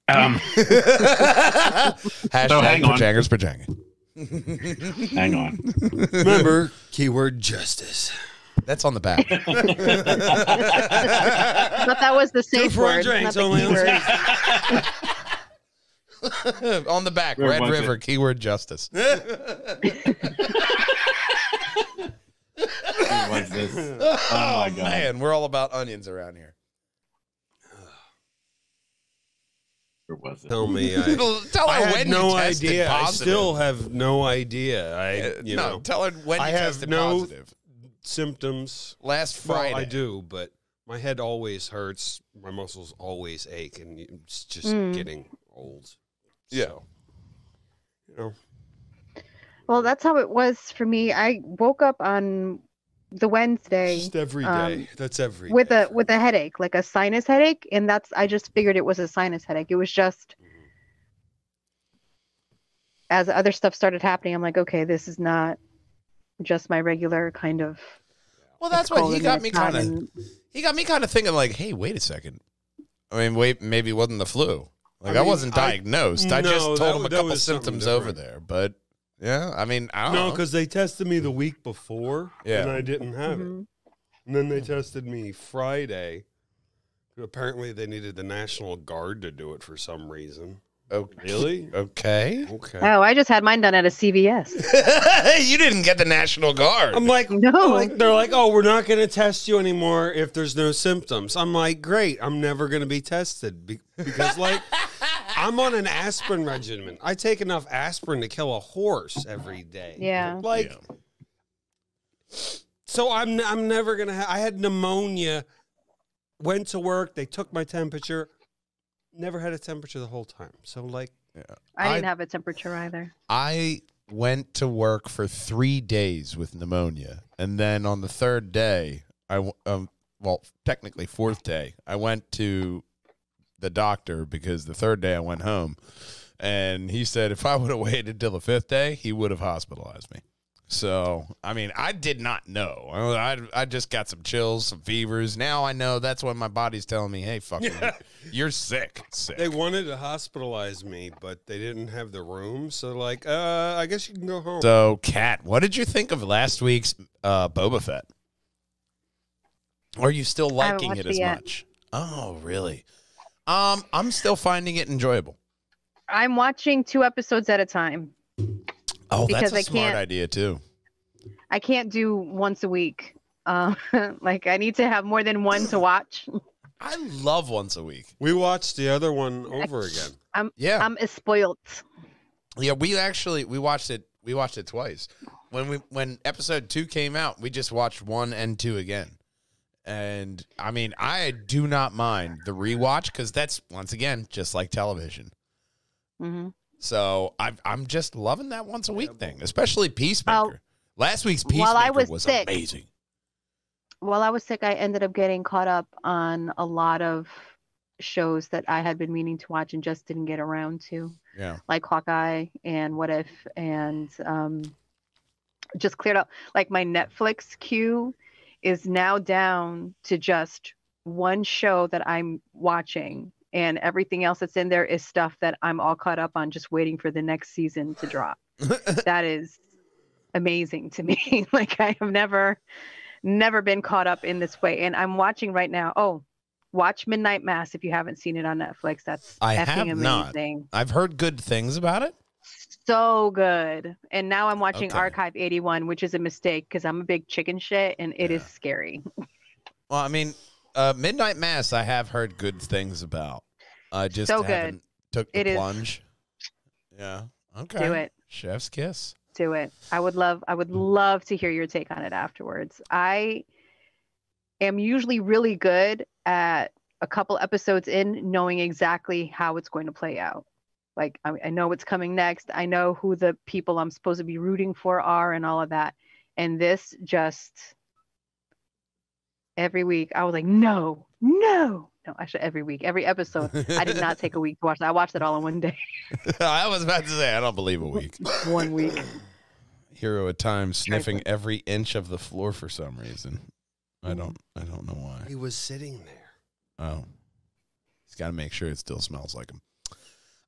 Hashtag Perjangers, Perjangers. Hang on. Remember, keyword justice. That's on the back. I thought that was the safe word. Not the keyword. On the back, Red River, keyword justice. What's this? Oh my God. Man, we're all about onions around here. Where was it? Tell me. Tell her I when had no you tested idea. positive. I still have no idea. You know, tell her when you I have tested no positive. Symptoms. Last Friday. Well, I do, but my head always hurts. My muscles always ache, and it's just getting old. Yeah. So, you know. Well, that's how it was for me. I woke up on the Wednesday. Just every day. That's every with day. a headache, like a sinus headache, and I just figured it was a sinus headache. It was just as other stuff started happening, I'm like, okay, this is not just my regular kind of. Well, that's what he got me kind of. He got me kind of thinking, like, hey, wait a second. I mean, maybe it wasn't the flu. Like, I wasn't diagnosed. I just told him a couple symptoms over there. But yeah, I mean, I don't know. No, because they tested me the week before, and I didn't have it. And then they tested me Friday. Apparently, they needed the National Guard to do it for some reason. Oh, really? Okay. Oh, I just had mine done at a CVS. You didn't get the National Guard. I'm like, no. They're like, oh, we're not going to test you anymore if there's no symptoms. I'm like, great. I'm never going to be tested because, like, I'm on an aspirin regimen. I take enough aspirin to kill a horse every day. Yeah. Like, so I'm never going to I had pneumonia, went to work, they took my temperature. Never had a temperature the whole time. So, like, I didn't have a temperature either. I went to work for 3 days with pneumonia. And then on the 3rd day, well, technically 4th day, I went to the doctor because the 3rd day I went home. And he said if I would have waited till the 5th day, he would have hospitalized me. So, I mean, I did not know. I just got some chills, some fevers. Now I know that's when my body's telling me, hey, fuck you're sick. They wanted to hospitalize me, but they didn't have the room. So, like, I guess you can go home. So, Kat, what did you think of last week's Boba Fett? Are you still liking it as much? Oh, really? I'm still finding it enjoyable. I'm watching 2 episodes at a time. Oh, that's a smart idea, too. I can't do once a week. Like, I need to have more than one to watch. I love once a week. We watched the other one over again. I'm spoiled. Yeah, we watched it. We watched it twice. When episode 2 came out, we just watched 1 and 2 again. And I mean, I do not mind the rewatch because that's, once again, just like television. Mm-hmm. So I'm just loving that once a week thing, especially Peacemaker. Last week's Peacemaker was amazing. While I was sick, I ended up getting caught up on a lot of shows that I had been meaning to watch and just didn't get around to. Yeah. Like Hawkeye and What If, and just cleared up. Like, my Netflix queue is now down to just one show that I'm watching. And everything else that's in there is stuff that I'm all caught up on, just waiting for the next season to drop. That is amazing to me. Like, I have never been caught up in this way. And I'm watching right now. Oh, watch Midnight Mass if you haven't seen it on Netflix. That's effing amazing. I've heard good things about it. So good. And now I'm watching Archive 81, which is a mistake because I'm a big chicken shit and it is scary. Well, I mean, Midnight Mass, I have heard good things about. I just haven't took the plunge. Yeah. Okay. Do it. Chef's kiss. Do it. I would love to hear your take on it afterwards. I am usually really good at a couple episodes in knowing exactly how it's going to play out. Like, I know what's coming next. I know who the people I'm supposed to be rooting for are and all of that. And this just, every week, I was like, no, actually every week, every episode. I did not take a week to watch that. I watched it all in one day. I was about to say, I don't believe a week. 1 week. Hero at times sniffing every inch of the floor for some reason. I don't know why. He was sitting there. Oh. He's got to make sure it still smells like him.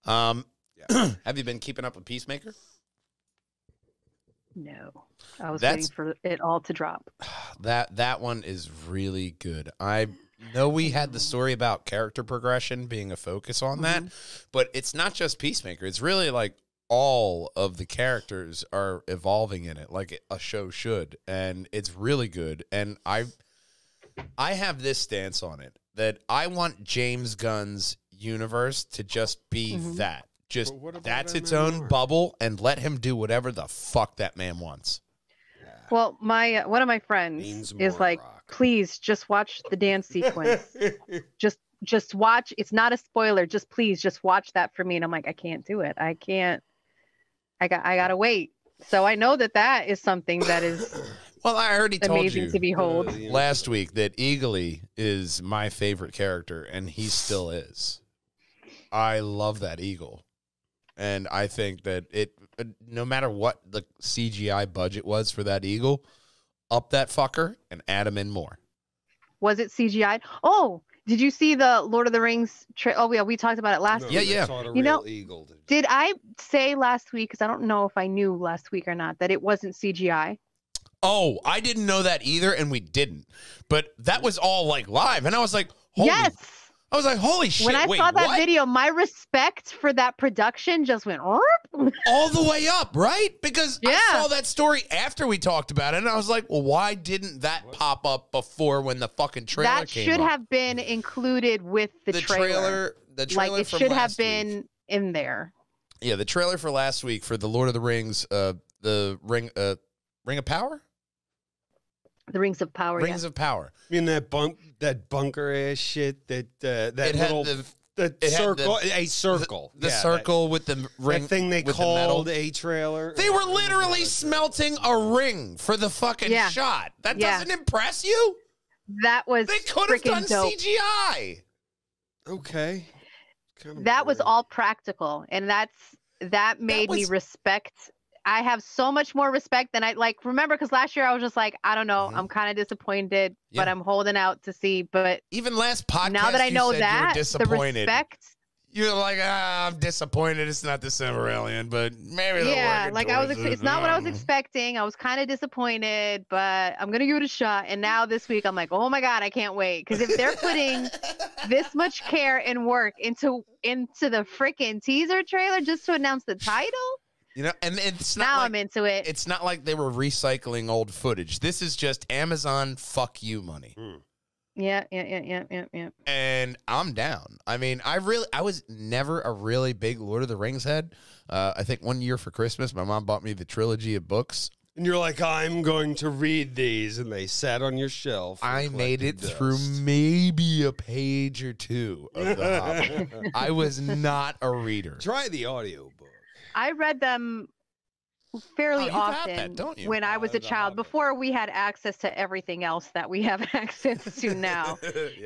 Have you been keeping up with Peacemaker? No. I was waiting for it all to drop. That one is really good. I know we had the story about character progression being a focus on that, but it's not just Peacemaker. It's really like all of the characters are evolving in it like a show should, and it's really good. And I have this stance on it that I want James Gunn's universe to just be that. Just that's its own bubble, and let him do whatever the fuck that man wants. Well, my one of my friends is like, please just watch the dance sequence. just watch. It's not a spoiler. Please just watch that for me. And I'm like, I can't do it. I can't. I gotta wait. So I know that is something that is well, I already told amazing you to behold last week that Eagly is my favorite character, and he still is. I love that eagle. And I think that no matter what the CGI budget was for that eagle, up that fucker and add him in more. Was it CGI? Oh, did you see the Lord of the Rings? Oh, yeah, we talked about it last week. Yeah. You know, did I say last week, because I don't know if I knew last week or not, that it wasn't CGI? Oh, I didn't know that either, and we didn't. But that was all like live, and I was like, holy shit. When I saw that video, my respect for that production just went all the way up, right? Because I saw that story after we talked about it, and I was like, well, why didn't that pop up before when the fucking trailer came up? That should have been included with the trailer. The trailer like, it should have been in there. Yeah, the trailer for last week for the Lord of the Rings, the Ring of Power? The Rings of Power. Rings of Power. I mean that bunker ass shit that circle, a circle. The circle with the ring. That thing they called a trailer. They were literally smelting a ring for the fucking shot. That doesn't impress you? That was they could have done dope. CGI. Okay. That was all practical, and that made me respect. I have so much more respect than I remember, because last year I was just like, I don't know, I'm kind of disappointed, but I'm holding out to see. But even last podcast, now that I know that, the respect. You're like, I'm disappointed. It's not the Silmarillion, but maybe it's not what I was expecting. I was kind of disappointed, but I'm gonna give it a shot. And now this week, I'm like, oh my god, I can't wait, because if they're putting this much care and work into the freaking teaser trailer just to announce the title. You know, and it's not now I'm into it. It's not like they were recycling old footage. This is just Amazon fuck you money. Yeah. And I'm down. I mean, I was never a really big Lord of the Rings head. I think one year for Christmas, my mom bought me the trilogy of books. And you're like, I'm going to read these, and they sat on your shelf. I made it through maybe a page or two of The Hobbit. I was not a reader. Try the audiobook. I read them fairly often when I was a child, before we had access to everything else that we have access to now.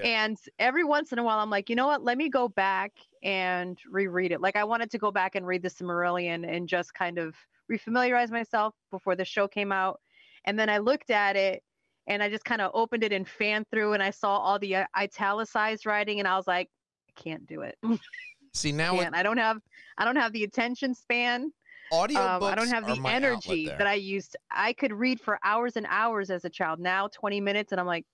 And every once in a while, I'm like, you know what? Let me go back and reread it. Like, I wanted to go back and read the Silmarillion and just kind of refamiliarize myself before the show came out. And then I looked at it and I just kind of opened it and fanned through, and I saw all the italicized writing, and I was like, I can't do it. See, now I don't have the attention span Audiobooks I don't have are the my energy outlet that there. I used. I could read for hours and hours as a child. Now 20 minutes, and I'm like,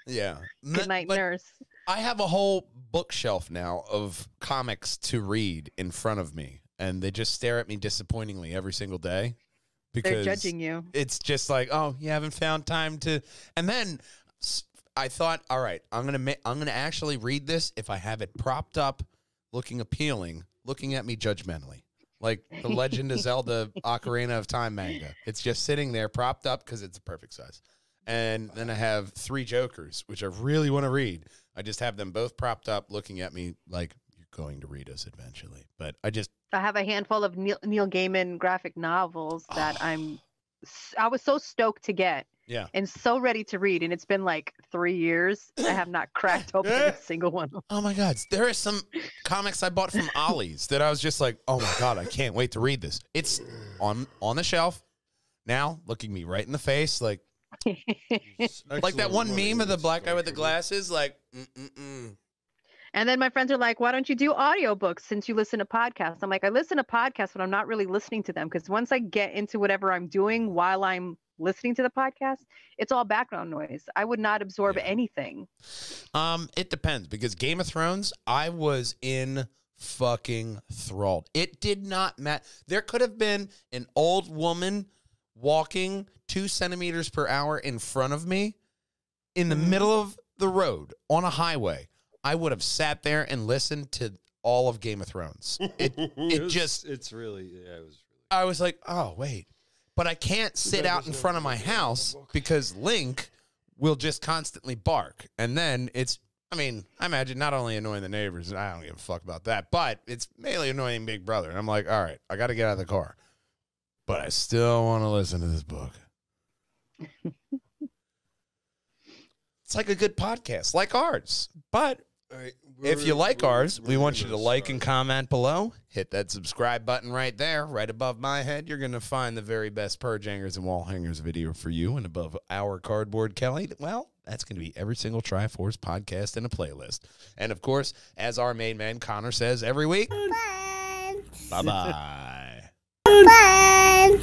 Yeah. good night, But nurse. I have a whole bookshelf now of comics to read in front of me, and they just stare at me disappointingly every single day because They're judging you. it's just like, oh, you haven't found time to. And then I thought, all right, I'm gonna actually read this if I have it propped up, looking appealing, looking at me judgmentally, like the Legend of Zelda Ocarina of Time manga. It's just sitting there propped up because it's the perfect size. And then I have 3 Jokers, which I really want to read. I just have them both propped up, looking at me like, you're going to read us eventually. But I have a handful of Neil Gaiman graphic novels that I was so stoked to get. Yeah. And so ready to read. And it's been like 3 years. I have not cracked open a single one. Oh my God. There are some comics I bought from Ollie's that I was just like, oh my God, I can't wait to read this. It's on the shelf now, looking me right in the face, like that one meme of the black guy with the glasses, like, And then my friends are like, why don't you do audiobooks since you listen to podcasts? I'm like, I listen to podcasts, but I'm not really listening to them because once I get into whatever I'm doing while I'm listening to the podcast, it's all background noise. I would not absorb anything. It depends, because Game of Thrones, I was in fucking thralled. It did not matter. There could have been an old woman walking 2 centimeters per hour in front of me in the middle of the road on a highway. I would have sat there and listened to all of Game of Thrones. I was like, oh, wait. But I can't sit out in front of my house because Link will just constantly bark. And then I imagine not only annoying the neighbors, and I don't give a fuck about that, but it's mainly annoying Big Brother. And I'm like, all right, I got to get out of the car. But I still want to listen to this book. It's like a good podcast, like ours. But if you like ours, we want you to like and comment below. Hit that subscribe button right there, right above my head. You're going to find the very best Perjangers and Wallhangers video for you. And above our cardboard Kelly, well, that's going to be every single Triforce podcast in a playlist. And, of course, as our main man Connor says every week, bye-bye. Bye.